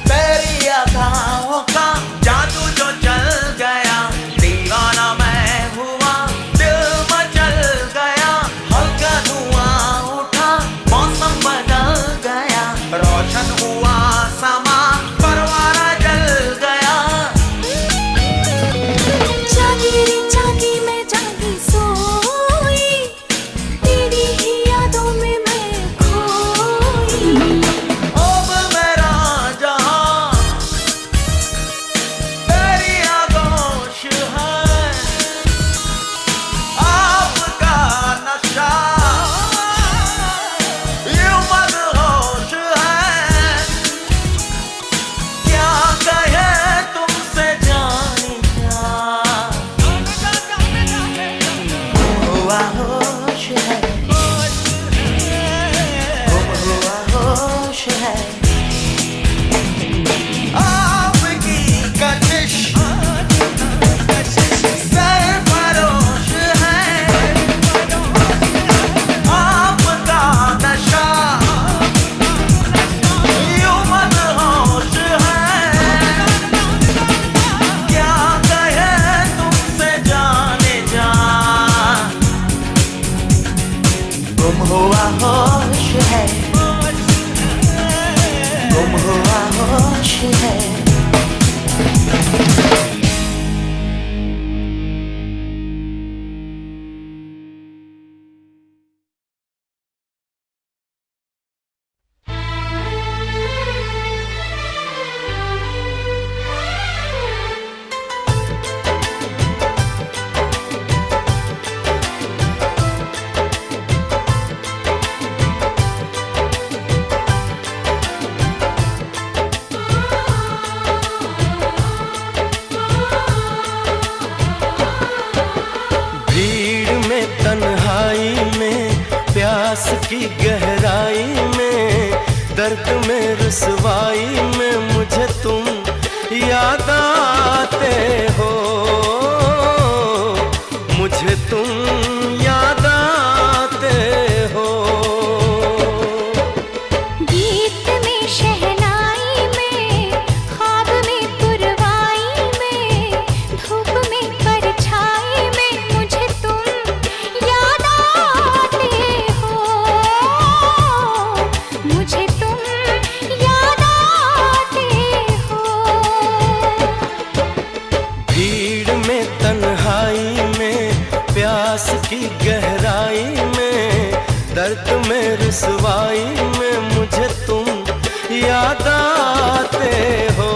तेरी अदाओं का जादू जो चल गया, दीवाना मैं हुआ, दिल मचल गया। हल्का धुआं उठा, मौसम बदल गया, रोशन हुआ समा, परवाना जल गया। जागी मैं जागी सोई, तेरी ही यादों में मैं खोई। अब मेरा जहां तेरी आगोश है, आपका नशा यूं मदहोश है। क्या कहे तुमसे जाने जा, गुम हुआ होश है, गुम हुआ होश है। आपकी कशिश सरफरोश है, आपका नशा यूं मदहोश है। क्या कहे तुमसे जाने जा, गुम हुआ होश है, गुम हुआ होश है। भीड़ में तन्हाई में, प्यास की गहराई में, दर्द में रुसवाई में मुझे तुम याद आते हो, मुझे तुम याद आते हो। गीत में शहनाई में, ख्वाब में पुरवाई में, धूप में परछाई में मुझे तुम याद आते हो, मुझे तुम याद आते हो। भीड़ में तन्हाई में, प्यास की गहराई में, दर्द में रुसवाई में मुझे तुम याद आते हो,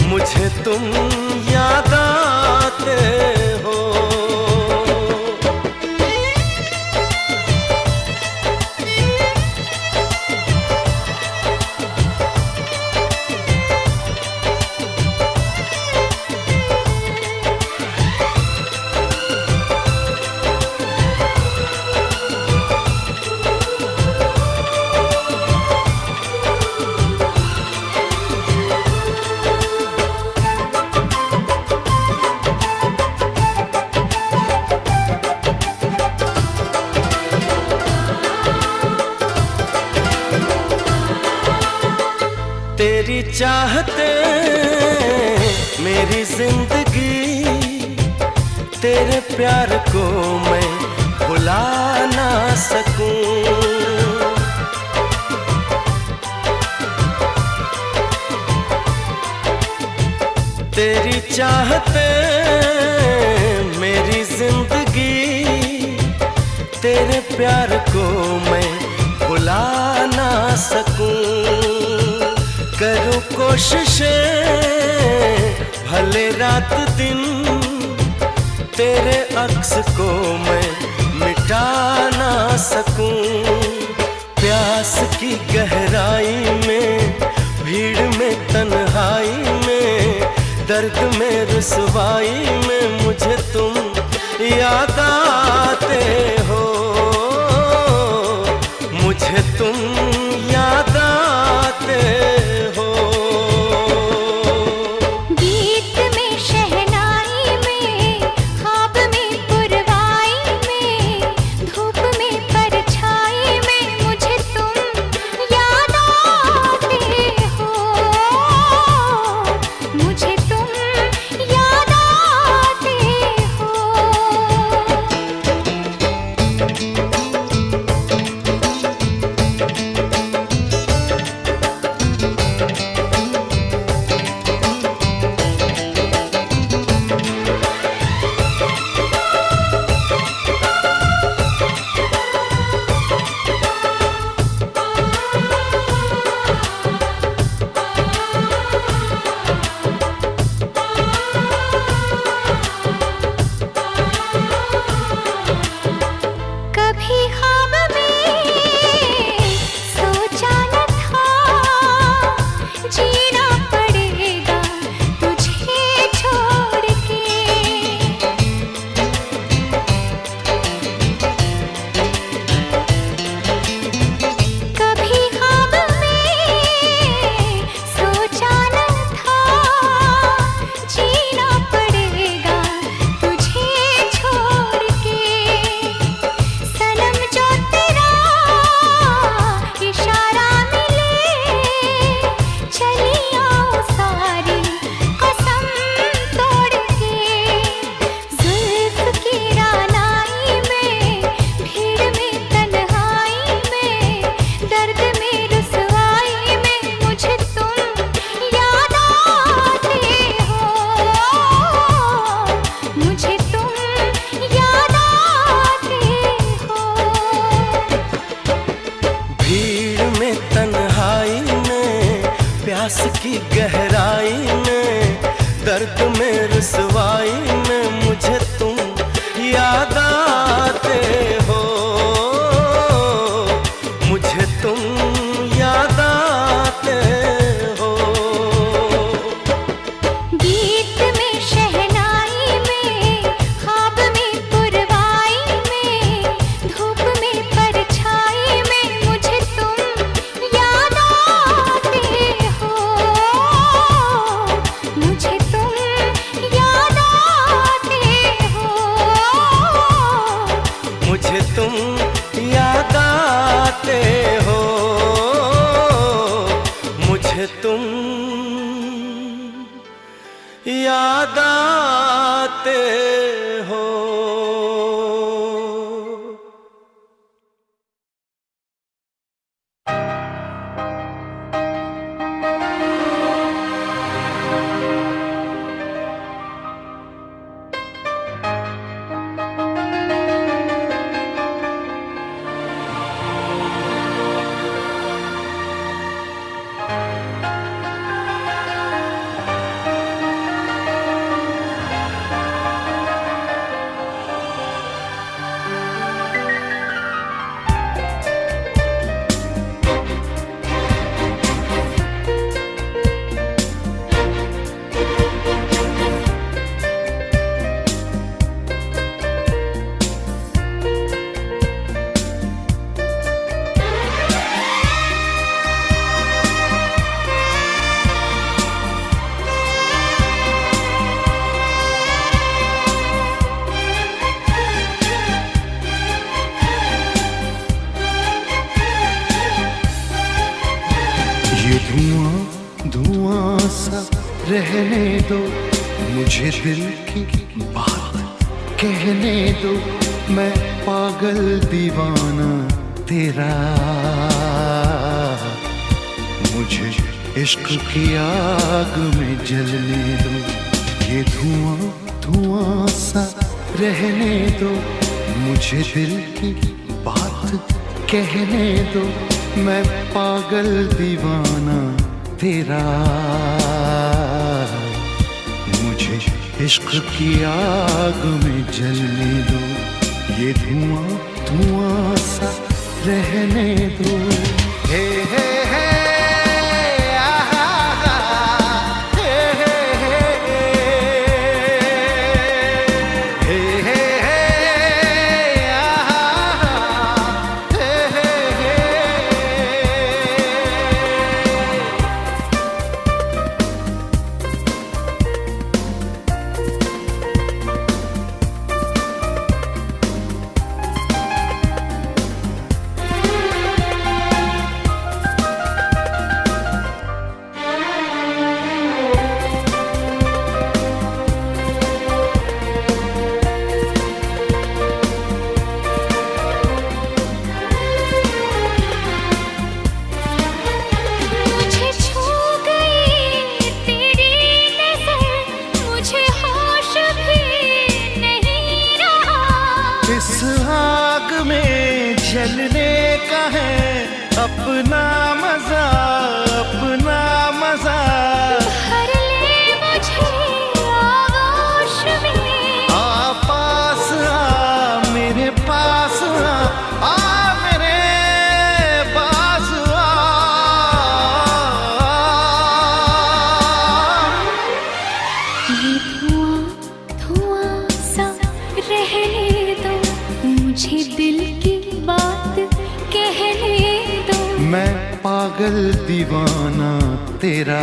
मुझे तुम याद आते हो। चाहते मेरी जिंदगी, तेरे प्यार को मैं भुला ना सकूं। तेरी चाहते मेरी जिंदगी, तेरे प्यार को मैं भुला ना सकूं। करूं कोशिशें भले रात दिन, तेरे अक्स को मैं मिटा ना सकूं। प्यास की गहराई में, भीड़ में, तन्हाई में, दर्द में, रुसवाई में मुझे तुम याद आते हो। मुझे तुम याद आते हो। गीत में, शहनाई में, ख्वाब में, पुरवाई में, धूप में, परछाई में मुझे तुम याद आते हो। मुझे तुम याद आते हो। कभी ख्वाब में सोचा न था, जीना पड़ेगा तुझे छोड़ के। कभी ख्वाब में सोचा न था, जीना पड़ेगा तुझे छोड़ के। सनम जो तेरा इशारा मिले, चली आओ सारी कसम तोड़ के। जुल्फ की रानाई में, भीड़ में, तन्हाई में, दर्द में, रुसवाई में मुझे तुम याद आते हो। मुझे तुम याद आते हो। भीड़ में, तन्हाई में, प्यास की गहराई में, दर्द में, रुसवाई में मुझे तुम याद आते हो। मुझे तुम याद आते हो। गीत में, शहनाई में, ख्वाब में, पुरवाई में, धूप में, परछाई में मुझे तुम याद आते हो। मुझे तुम याद आते हो। मुझे तुम याद आते हो। रहने दो, मुझे दिल की बात कहने दो, मैं पागल दीवाना तेरा। मुझे इश्क की आग में जलने दो, ये धुआं धुआं सा रहने दो, मुझे दिल की बात कहने दो, मैं पागल दीवाना तेरा। मुझे इश्क की आग में जलने दो, ये धुआं धुआं सा रहने दो। हे हे हे इस आग में जलने का है अपना मजा, अपना मजा। भर ले मुझे आगोश में, आ पास आ मेरे पास आ मेरे पास आ। ये धुआं धुआं सा रहने दो, मुझे दिल की बात कहने दो, मैं पागल दीवाना तेरा।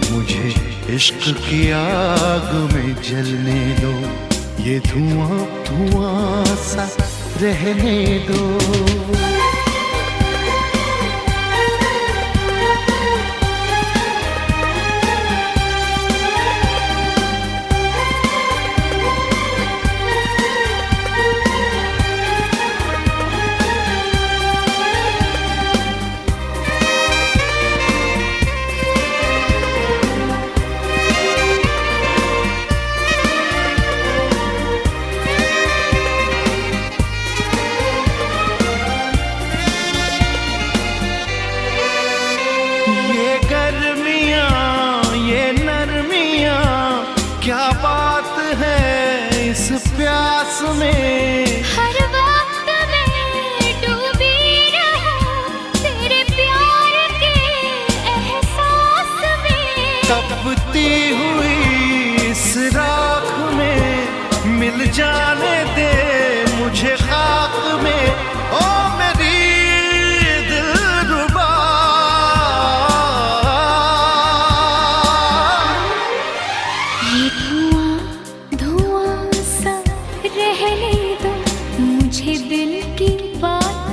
मुझे इश्क की आग में जलने दो, ये धुआं धुआं सा रहने दो। क्या बात है इस प्यास में, हर वक्त मैं डूबी रहूं तेरे प्यार के एहसास में। तपती हुई इस राख में मिल जाने दे मुझे खाक में, ओ मेरी दिलरुबा। ये धुआं धुआं सा रहने दो, मुझे दिल की बात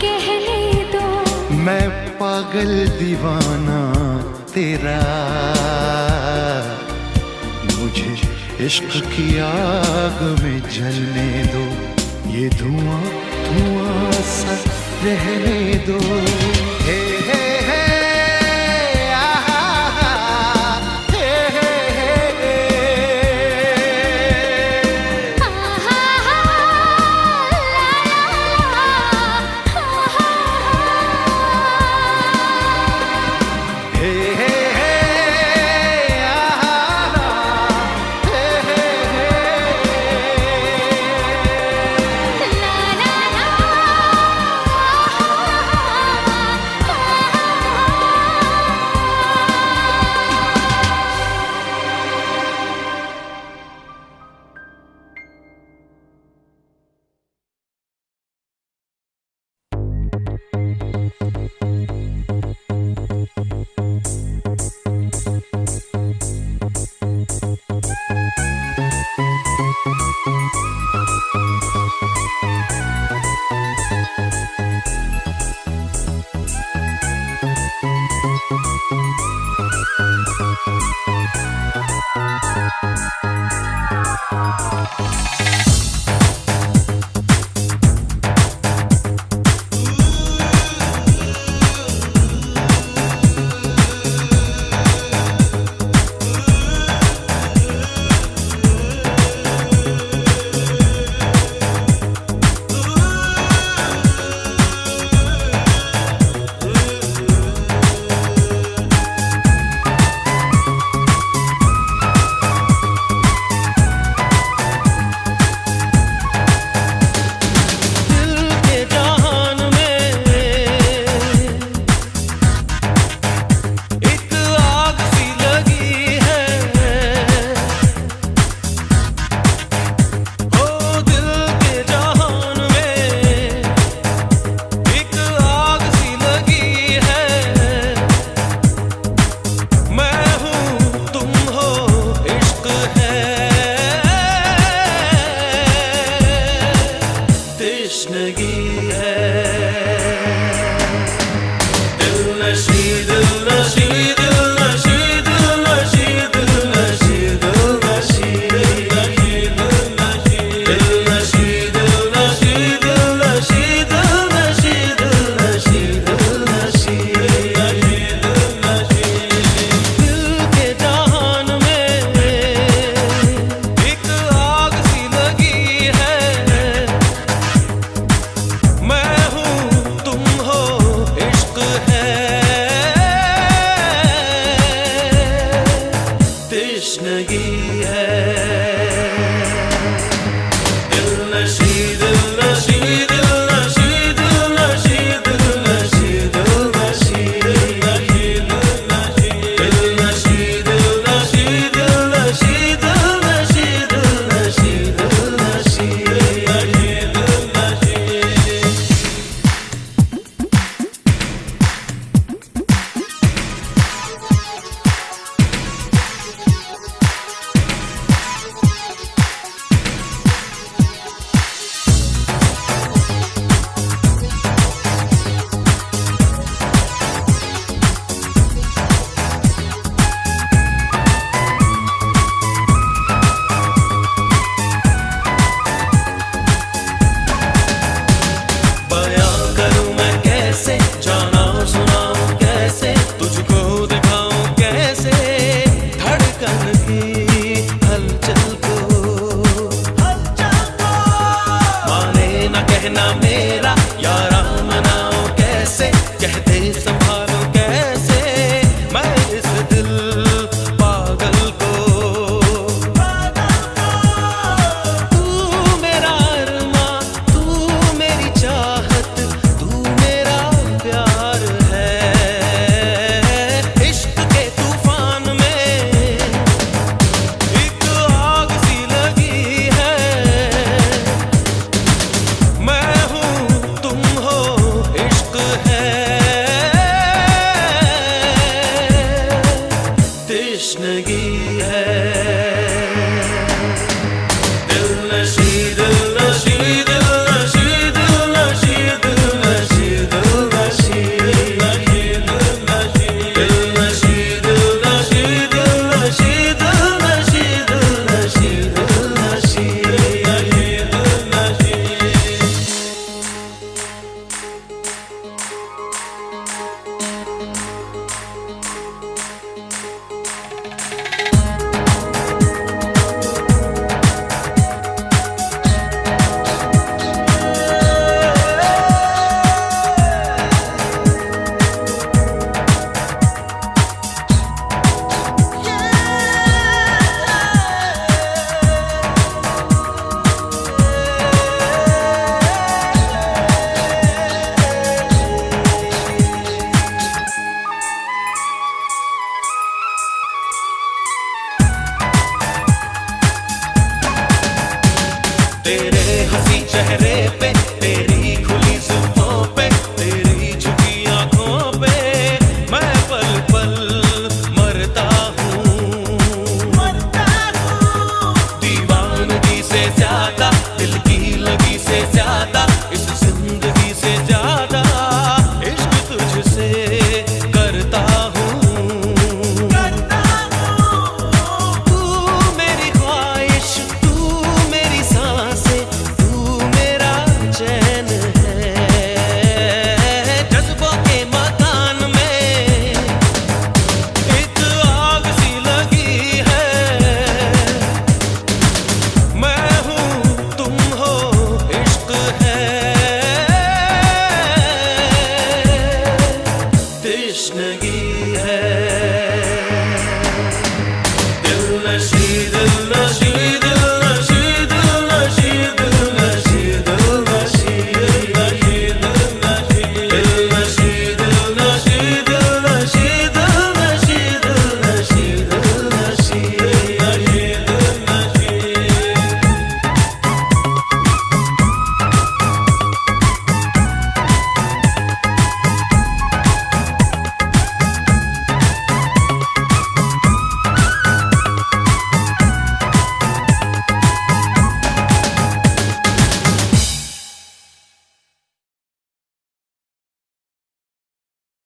कहने दो, मैं पागल दीवाना तेरा। मुझे इश्क की आग में जलने दो, ये धुआं धुआं सा रहने दो।